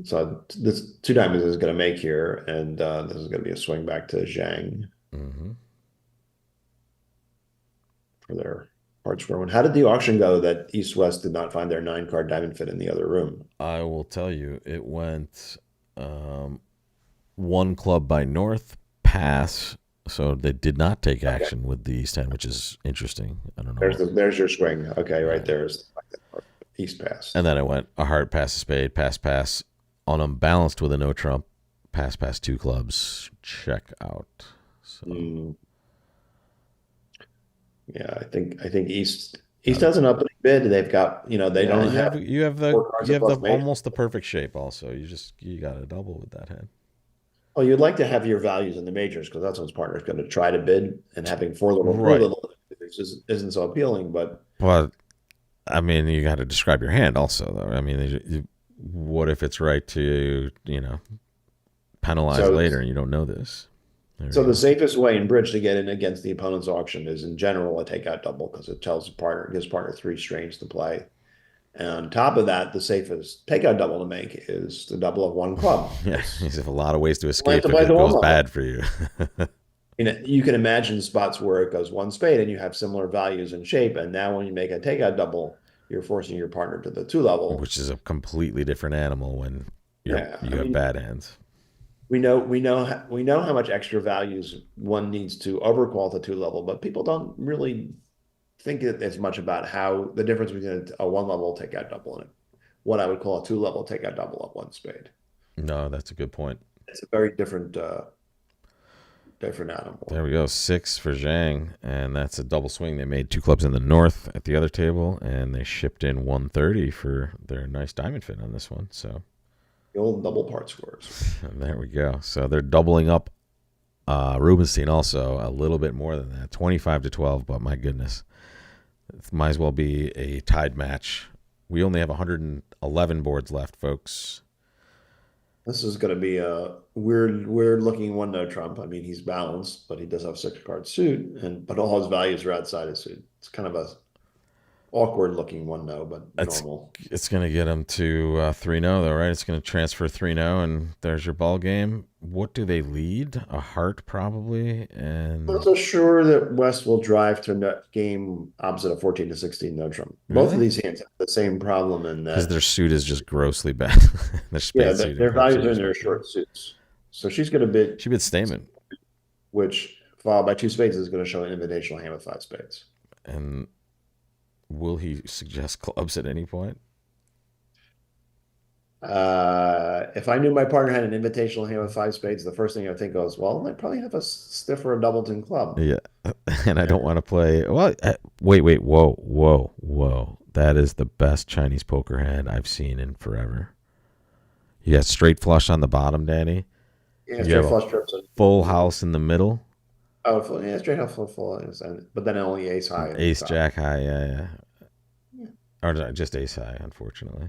So this two diamonds is going to make here, and this is going to be a swing back to Zhang Mm-hmm. for their hard square one. How did the auction go that East West did not find their 9-card diamond fit in the other room? I will tell you, it went one club by North pass, so they did not take action with the East End, which is interesting. I don't know. There's your swing. Okay, right Yeah. there's East pass. And then I went a heart, pass, a spade, pass, on unbalanced with a no trump, pass, two clubs, check out. So Yeah, I think East has an opening bid. They've got they yeah, don't you have have you have the four cards you have the plus major. almost the perfect shape. Also, you got a double with that hand. Oh, you'd like to have your values in the majors because that's what his partner's going to try to bid, and having four Right. little isn't so appealing. But I mean, you got to describe your hand also, though. I mean, what if it's right to penalize later and you don't know this? So the safest way in bridge to get in against the opponent's auction is in general a takeout double because it gives partner three strings to play. And on top of that, the safest takeout double to make is the double of one club. Yeah, you have a lot of ways to escape to if play it the one goes level. bad for you. You can imagine spots where it goes one spade and you have similar values and shape. And now when you make a takeout double, you're forcing your partner to the two level. Which is a completely different animal when you have bad hands. We know how much extra values one needs to overcall the two level, but people don't really think as much about how the difference between a one level takeout double and what I would call a two level takeout double of one spade. No, that's a good point. It's a very different animal. There we go, 6 for Zhang, and that's a double swing. They made two clubs in the north at the other table, and they shipped in 130 for their nice diamond fit on this one. So the old double part scores. and there we go. So they're doubling up. Rubenstein also a little bit more than that, 25-12. But my goodness, it might as well be a tied match. We only have 111 boards left, folks. This is going to be a weird looking one no trump. I mean, he's balanced, but he does have 6-card suit, but all his values are outside his suit. It's kind of a awkward looking one no, but normal. It's going to get him to 3-0 though, right? It's going to transfer 3-0, and there's your ball game. What do they lead? A heart probably, and I'm not so sure that West will drive to game opposite of 14-16 no trump. Both of these hands have the same problem in that because their suit is just grossly bad. their values are in their short suits. So she's going to bid. She bid Stamen, which followed by two spades is going to show an invitational hand with 5 spades. And will he suggest clubs at any point? If I knew my partner had an invitational hand with 5 spades, the first thing I would think was, well, they probably have a stiff or a doubleton club. Yeah, and I don't want to play. Well, wait, whoa! That is the best Chinese poker hand I've seen in forever. You got straight flush on the bottom, Danny. Yeah, straight flush trips. Full house in the middle. Oh, yeah, straight up full, but then only ace high. Ace jack high, yeah. Or just ace high, unfortunately.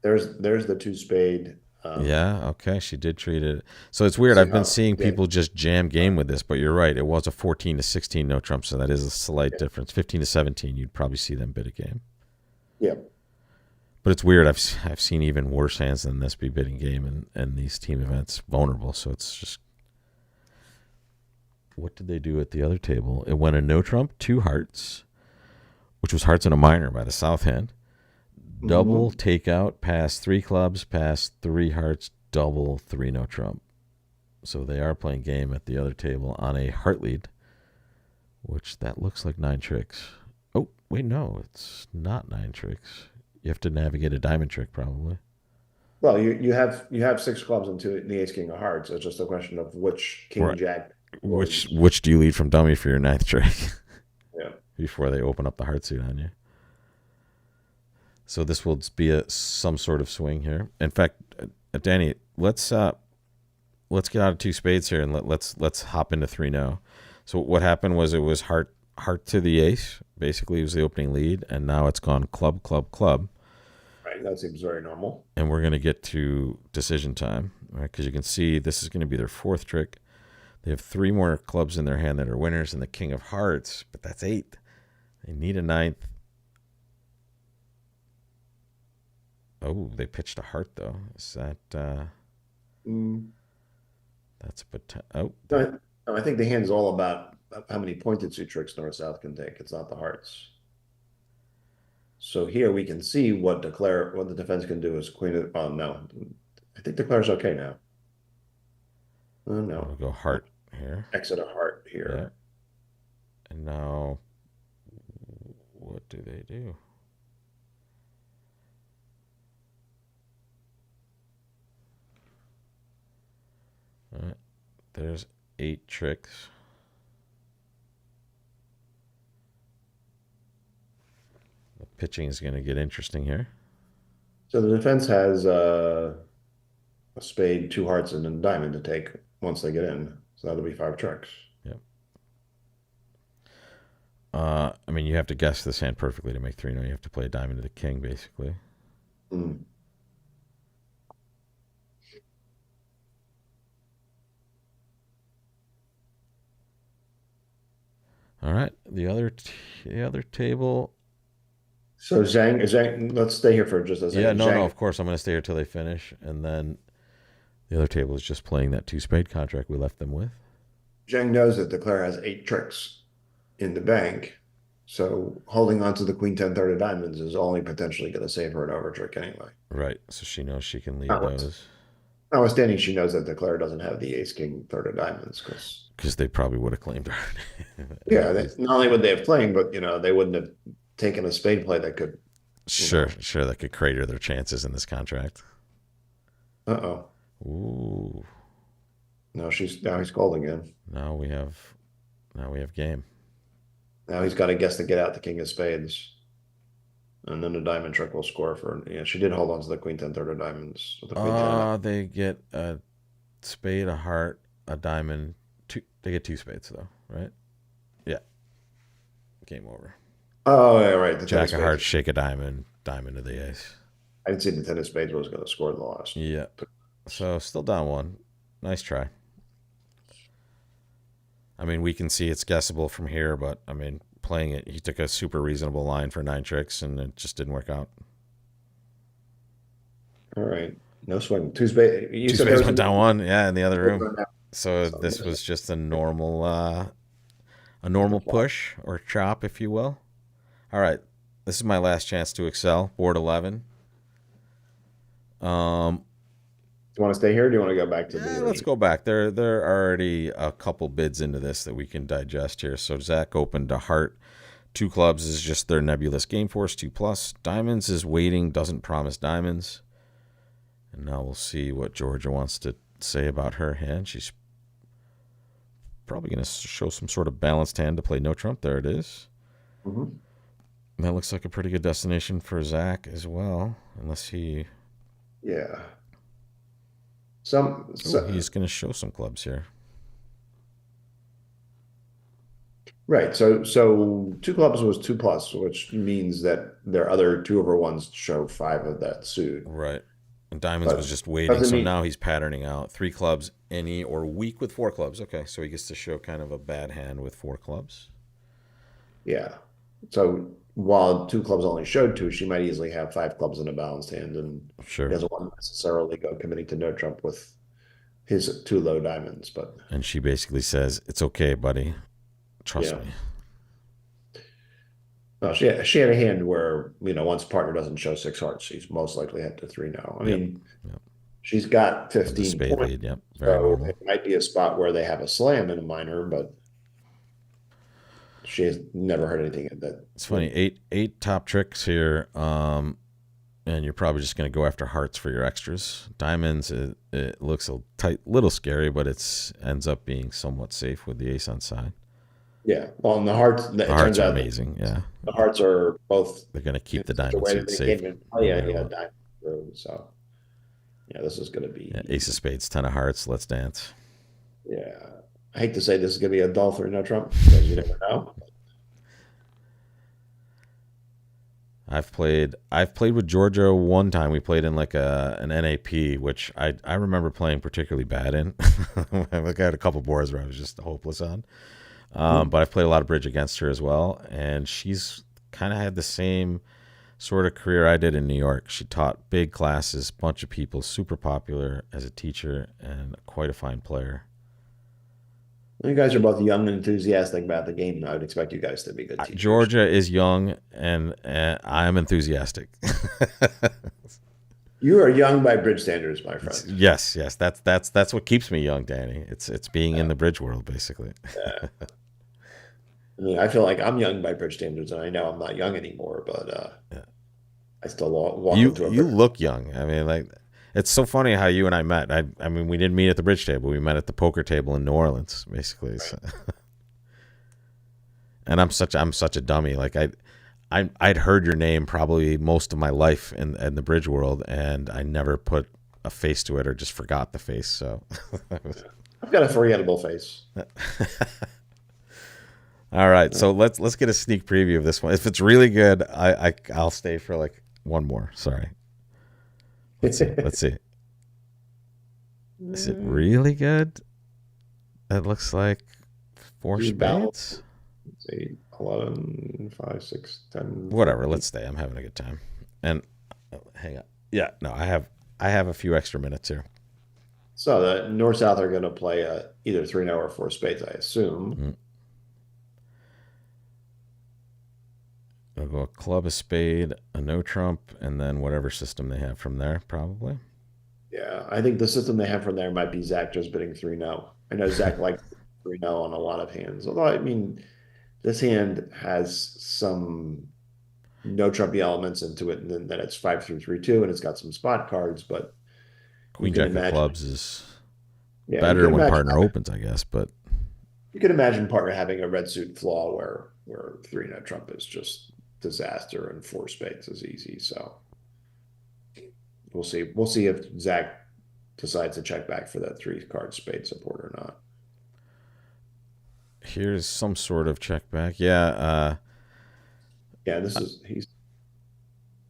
There's the 2 spade. Yeah, okay, she did treat it. So it's weird. I've been seeing people just jam game with this, but you're right. It was a 14-16 no trump, so that is a slight difference. 15-17, you'd probably see them bid a game. Yeah. But it's weird. I've seen even worse hands than this be bidding game and these team events vulnerable. So it's just what did they do at the other table? It went a no trump, two hearts, which was hearts and a minor by the south hand. Double Hmm. takeout, pass three clubs, pass three hearts, double three no trump. So they are playing game at the other table on a heart lead, which that looks like nine tricks. Oh, wait, no, it's not nine tricks. You have to navigate a diamond trick, probably. Well, you have six clubs into the ace king of hearts. It's just a question of which king Right. jack Which wins. which do you lead from dummy for your ninth trick Yeah. before they open up the heart suit on you? So this will be some sort of swing here. In fact, Danny, let's get out of two spades here and let's hop into three now. So what happened was it was heart to the ace. Basically, it was the opening lead, and now it's gone club club club, Right. That seems very normal. and we're gonna get to decision time, right? Because you can see this is gonna be their fourth trick. They have three more clubs in their hand that are winners, and the king of hearts, but that's eight. They need a ninth. Oh, they pitched a heart though. Is that Mm. that's oh No, I think the hand is all about how many pointed suit tricks north south can take. It's not the hearts. So here we can see what the defense can do is queen of, oh no. I think declare's okay now. Oh we'll no. go heart here. Exit a heart Yeah. here. And now what do they do? All right. There's eight tricks. The pitching is going to get interesting here. So the defense has a spade, two hearts, and a diamond to take once they get in. So that'll be five tricks. Yep. I mean, you have to guess this hand perfectly to make three. No, you have to play a diamond to the king, basically. Mm. All right. The other table. So Zhang, let's stay here for just a Yeah, second. no. Zhang, Of course, I'm going to stay here till they finish, and then the other table is just playing that two spade contract we left them with. Zhang knows that declare has eight tricks in the bank. So holding on to the queen 10 third of diamonds is only potentially going to save her an over trick anyway. Right. So she knows she can lead Not- those Notwithstanding, she knows that declare doesn't have the ace king third of diamonds because they probably would have claimed her. yeah, not only would they have claimed, but they wouldn't have taken a spade play that could, Sure, sure. That could crater their chances in this contract. uh-oh. Ooh. No, now he's called again. Now we have game. Now he's got to guess to get out the king of spades. And then the diamond trick will score for, she did hold on to the queen 10 third of diamonds with the queen 10. They get a spade, a heart, a diamond. They get two spades though, right? Yeah. Game over. Oh, yeah, right. The 10 of Jack of hearts, spades. shake a diamond, diamond to the ace. I didn't see the 10 of spades was going to score the loss. Yeah. So still down one. Nice try. I mean, we can see it's guessable from here, but I mean, playing it, he took a super reasonable line for nine tricks, and it just didn't work out. All right. No swing. Two spades. You Two said there spades was went down one, yeah, in the other room. So so this was just a normal push or chop, if you will. All right, this is my last chance to excel. Board 11. Do you want to stay here or do you want to go back to Yeah, the let's go back. There are already a couple bids into this that we can digest here. So Zach opened a heart. Two clubs is just their nebulous game force, 2+. Diamonds is waiting, doesn't promise diamonds. And now we'll see what Georgia wants to say about her hand. She's probably going to show some sort of balanced hand to play no trump. There it is. Mhm. That looks like a pretty good destination for Zach as well, unless he. Yeah. He's going to show some clubs here. Right. So two clubs was 2+, which means that their other two over ones show five of that suit. Right. And diamonds But was just waiting, doesn't so mean now he's patterning out. Three clubs, any, or weak with four clubs. Okay, so he gets to show kind of a bad hand with four clubs. yeah. So while two clubs only showed two, she might easily have five clubs in a balanced hand and Sure. doesn't want to necessarily go committing to no trump with his two low diamonds, but And she basically says, "It's okay, buddy. Trust yeah. me." No, she had a hand where, once partner doesn't show six hearts, she's most likely head to three now. I Yep. mean, Yep. she's got With the 15 spade points, lead. Yep. Very so normal. it might be a spot where they have a slam in a minor, but she has never heard anything that It's funny. would. Eight top tricks here. And you're probably just going to go after hearts for your extras. Diamonds, it looks a tight, little scary, but it's ends up being somewhat safe with the ace on side. Yeah. Well, and the hearts, The it hearts turns are out amazing. Yeah, the hearts are both they're going to in keep the such a diamond way that suit they can't safe even no play matter any what. diamond through. So, this is going to Yeah, be, ace of spades, 10 of hearts. Let's dance. yeah. I hate to say this is going to be a dull three no Trump because you never know. I've played with Georgia one time. We played in like an NAP, which I remember playing particularly bad in. Like I had a couple boards where I was just hopeless on. But I've played a lot of bridge against her as well, and she's kind of had the same sort of career I did in New York. She taught big classes, bunch of people, super popular as a teacher, and quite a fine player. You guys are both young and enthusiastic about the game. And I would expect you guys to be good teachers. Georgia is young, and I'm enthusiastic. You are young by bridge standards, my friend. Yes, yes, that's what keeps me young, Danny. It's being in Yeah, the bridge world, basically. yeah. I mean, I feel like I'm young by bridge standards, and I know I'm not young anymore, but Yeah. I still walk You into a you bridge. look young. I mean, like it's so funny how you and I met. I mean, we didn't meet at the bridge table. We met at the poker table in New Orleans, basically. Right? So, and I'm such a dummy. Like I'd heard your name probably most of my life in the bridge world, and I never put a face to it or just forgot the face. So, I've got a forgettable face. all right. So let's get a sneak preview of this one. If it's really good, I'll stay for like one more. Sorry. Let's see. Let's see. Is it really good? It looks like four Do balance, spades. let's see, 11, 5, 6, 10, Whatever. 14. Let's stay. I'm having a good time. And hang on. Yeah. No, I have a few extra minutes here. So the North South are going to play either 3 no or four spades, I assume. Mm. I'll go a club, a spade, a no trump, and then whatever system they have from there, probably. Yeah, I think the system they have from there might be Zach just bidding 3 no. I know Zach likes 3 no on a lot of hands. Although, I mean, this hand has some no trumpy elements into it, and then it's 5 through 3 2, and it's got some spot cards. But you Queen can Jack of imagine, clubs is yeah, better when partner opens, I guess. But you can imagine partner having a red suit flaw where 3 no trump is just disaster and four spades is easy. So we'll see. We'll see if Zach decides to check back for that 3 card spade support or not. here's some sort of check back. Yeah. Yeah, he's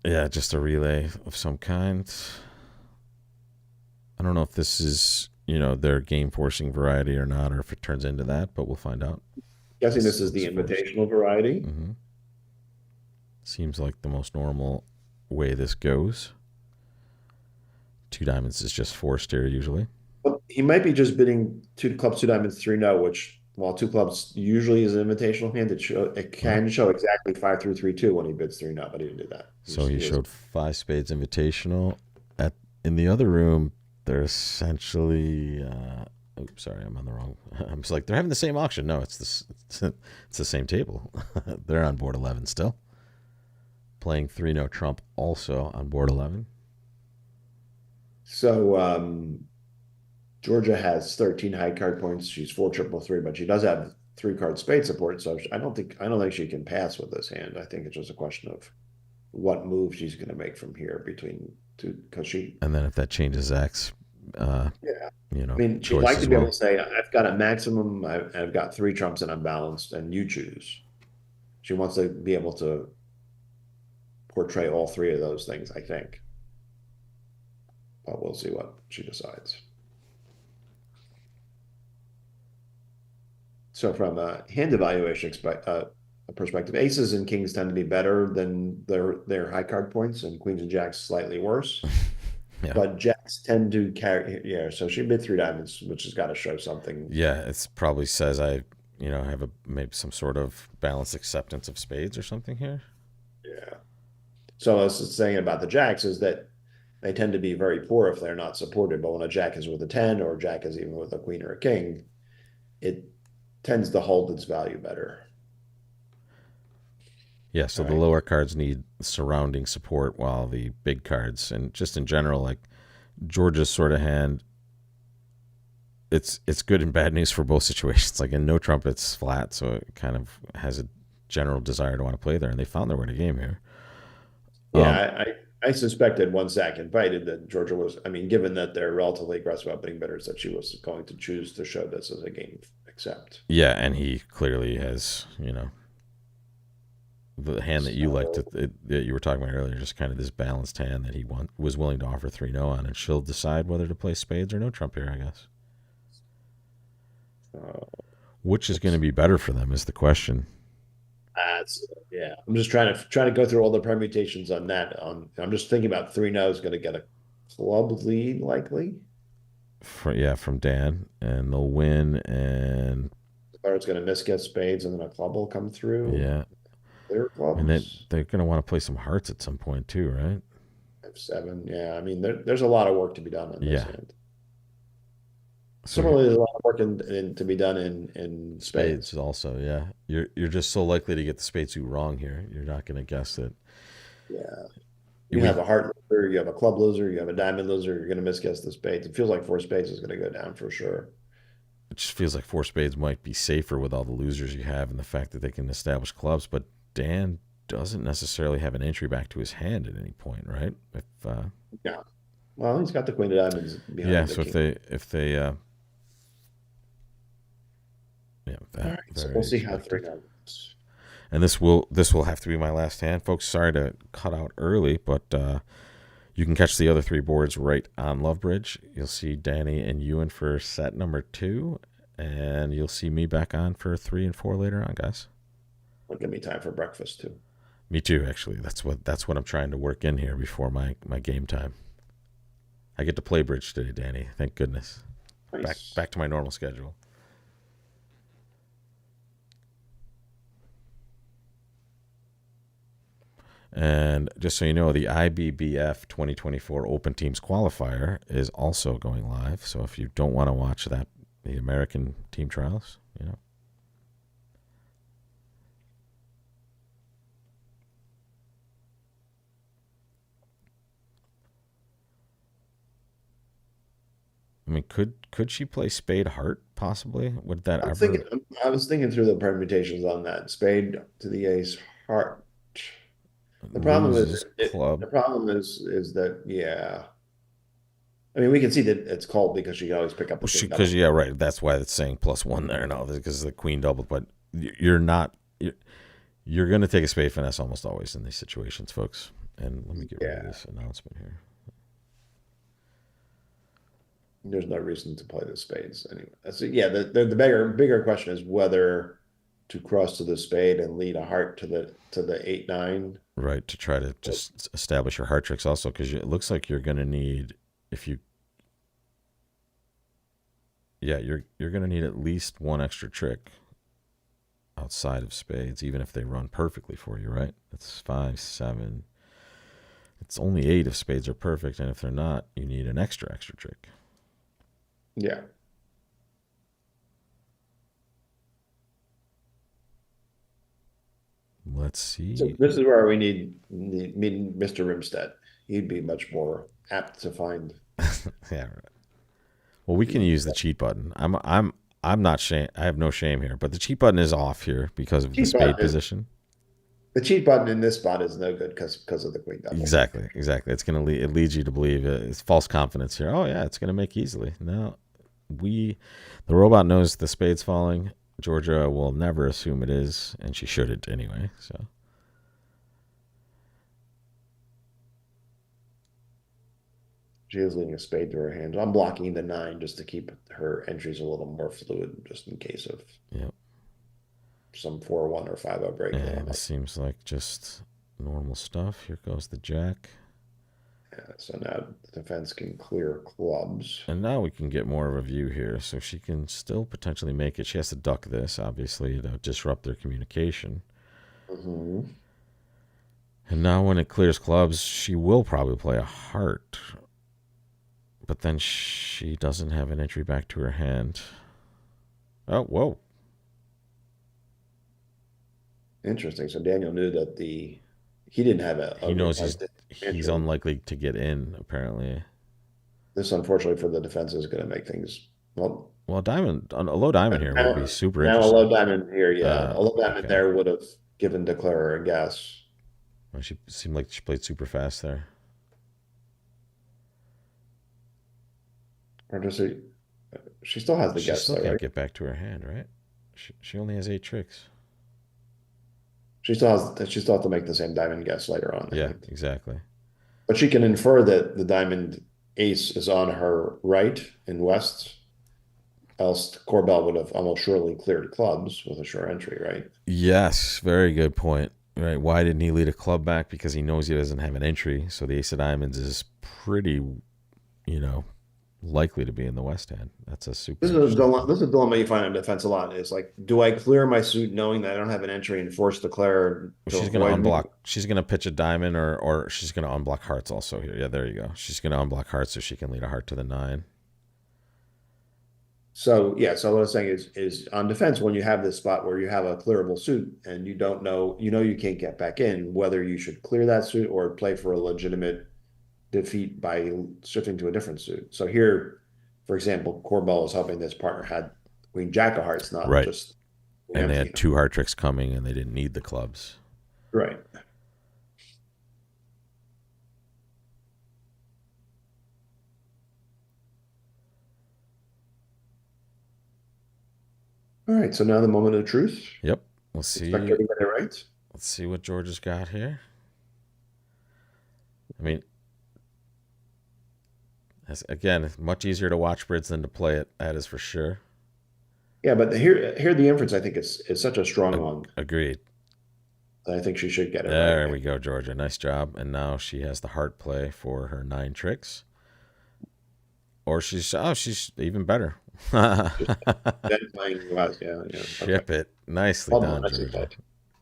Yeah, just a relay of some kind. I don't know if this is, their game forcing variety or not, or if it turns into that, but we'll find out. guessing This this is the looks forced. invitational variety. Hmm. Seems like the most normal way this goes. Two diamonds is just forced here usually. But he might be just bidding 2 clubs, 2 diamonds, 3 no, which while 2 clubs usually is an invitational hand, it Right. can show exactly 5 through 3 2 when he bids 3 no, but he didn't do that. So he He was showed five spades invitational. At in the other room, they're essentially. Oops, sorry, I'm on the wrong. I'm just like they're having the same auction. No, it's the same table. They're on board 11 still. Playing 3 no trump also on board 11. so Georgia has 13 high card points. She's 4 3 3, but she does have 3 card spade support. So I don't think she can pass with this hand. I think it's just a question of what move she's going to make from here between two, because she, And then if that changes Zach's, uh, yeah. I mean, she'd choice like to as be able well. to say, I've got a maximum, I've got 3 trumps and I'm balanced, and you choose. She wants to be able to portray all three of those things, I think. But we'll see what she decides. So, from a hand evaluation perspective, aces and kings tend to be better than their high card points, and queens and jacks slightly worse. Yeah. but jacks tend to carry. Yeah, so she bid three diamonds, which has got to show something. Yeah, it's probably says have a maybe some sort of balanced acceptance of spades or something here. Yeah. So I was saying about the jacks is that they tend to be very poor if they're not supported. But when a jack is with a 10 or a jack is even with a queen or a king, it tends to hold its value better. Yeah, All so the right. lower cards need surrounding support while the big cards and just in general, like Georgia's sort of hand, it's good and bad news for both situations. Like in no trump, it's flat, so it kind of has a general desire to want to play there, and they found their way to game here. Um, Yeah, I suspected once Zach invited that Georgia was, I mean, given that they're relatively aggressive opening bidders, that she was going to choose to show this as a game accept. yeah, and he clearly has, the hand that you liked So, that you were talking about earlier, just kind of this balanced hand that he was willing to offer 3-0 on, and she'll decide whether to play spades or no trump here, I guess. uh, Which is going to be better for them is the question. that's yeah. I'm just trying to go through all the permutations on that. I'm just thinking about 3-0 is going to get a club lead likely, From Dan, and they'll win, and or it's going to misguess spades, and then a club will come through. yeah, Clear and clubs. they're going to want to play some hearts at some point too, right? F7. Yeah, I mean there's a lot of work to be done on this Yeah. hand. So Similarly, there's a lot of work to be done in spades spades. also, yeah. You're just so likely to get the spade suit wrong here. You're not going to guess that. Yeah. You have We a heart loser, you have a club loser, you have a diamond loser, you're going to misguess the spades. It feels like four spades is going to go down for sure. It just feels like four spades might be safer with all the losers you have and the fact that they can establish clubs. But Dan doesn't necessarily have an entry back to his hand at any point, right? If Yeah. Well, he's got the queen of diamonds yeah, behind the so king. if they yeah, All that right. So we'll very see how three expected. goes. And this will have to be my last hand, folks. Sorry to cut out early, but you can catch the other three boards right on Lovebridge. You'll see Danny and Ewan for set number 2, and you'll see me back on for 3 and 4 later on, guys. It'll give me time for breakfast too. Me too, actually. That's what I'm trying to work in here before my game time. I get to play bridge today, Danny. Thank goodness. Back Nice. back to my normal schedule. And just so you know, the IBBF 2024 Open Teams Qualifier is also going live. So if you don't want to watch that, the American team trials, I mean, could she play Spade Heart possibly? Would that I'm thinking. ever I was thinking through the permutations on that. Spade to the ace, heart. The problem is lose club? the problem is that yeah. I mean, we can see that it's called because she can always pick up the Well, king because double. yeah, right. That's why it's saying +1 there now because the queen doubled. But you're not. You're going to take a spade finesse almost always in these situations, folks. And let me get rid of Yeah, this announcement here. there's no reason to play the spades anyway. That's yeah. The bigger question is whether to cross to the spade and lead a heart to the 8-9. Right, to try to just establish your heart tricks also because it looks like you're going to need if you yeah you're going to need at least one extra trick outside of spades, even if they run perfectly for you, right? It's 5, 7. It's only 8 if spades are perfect, and if they're not, you need an extra trick. Yeah. Let's So see. this is where we need Mr. Rimstead. He'd be much more apt to find Yeah, right. Well, we can the use the cheat button. I'm not shame. I have no shame here, but the cheat button is off here because of the cheat spade button. position. The cheat button in this spot is no good because of the queen double. Exactly. It's gonna lead. It leads you to believe it's false confidence here. Oh yeah, it's gonna make easily. No, the robot knows the spade's falling. Georgia will never assume it is, and she shouldn't anyway. So She is leaving a spade to her hand. I'm blocking the 9 just to keep her entries a little more fluid, just in case of yeah, some 4-1 or 5-0 break yeah. going This on. seems like just normal stuff. Here goes the jack. Yeah, so now the defense can clear clubs. And now we can get more of a view here. So she can still potentially make it. She has to duck this, obviously, to disrupt their communication. Mm-hmm. And now when it clears clubs, she will probably play a heart. But then she doesn't have an entry back to her hand. Oh, whoa. Interesting. So Daniel knew that he didn't have He knows he's unlikely to get in, apparently. This, unfortunately, for the defense is going to make things well. Well, a low diamond here would be super now interesting. a low diamond here, yeah. A low diamond there would have given declarer a guess. Well, she seemed like she played super fast there. Or does she still has the guess, She still can't right? get back to her hand, right? She only has 8 tricks. She still has to make the same diamond guess later on. Yeah, exactly. But she can infer that the diamond ace is on her right in west. Else Corbell would have almost surely cleared clubs with a sure entry, right? Yes, very good point. Right? Why didn't he lead a club back? Because he knows he doesn't have an entry. So the ace of diamonds is pretty, likely to be in the west hand. That's a super. This is a dilemma you find in defense a lot. Is like, do I clear my suit knowing that I don't have an entry and force declare? She's going to unblock. She's going to pitch a diamond, or she's going to unblock hearts also here. Yeah, there you go. She's going to unblock hearts so she can lead a heart to the 9. So yeah, so what I'm saying is on defense, when you have this spot where you have a clearable suit and you don't know, you can't get back in, whether you should clear that suit or play for a legitimate defeat by shifting to a different suit. So here, for example, Corbell was hoping this partner had Queen Jack of Hearts, not right. just. And they had 2 heart tricks coming, and they didn't need the clubs. Right. All right, so now the moment of truth. Yep. Let's see. Expect everybody right. Let's see what George has got here. I mean, again, it's much easier to watch Brids than to play it. That is for sure. Yeah, but here the inference I think is such a strong one. Agreed. I think she should get it. There we go, Georgia. Nice job. And now she has the heart play for her 9 tricks. Or she's even better. Ship it. Nicely done, Georgia.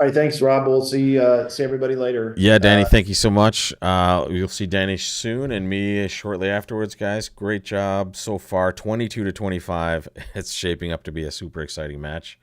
All right, thanks, Rob. We'll see everybody later. Yeah, Danny, thank you so much. You'll see Danny soon and me shortly afterwards, guys. Great job so far. 22-25. It's shaping up to be a super exciting match.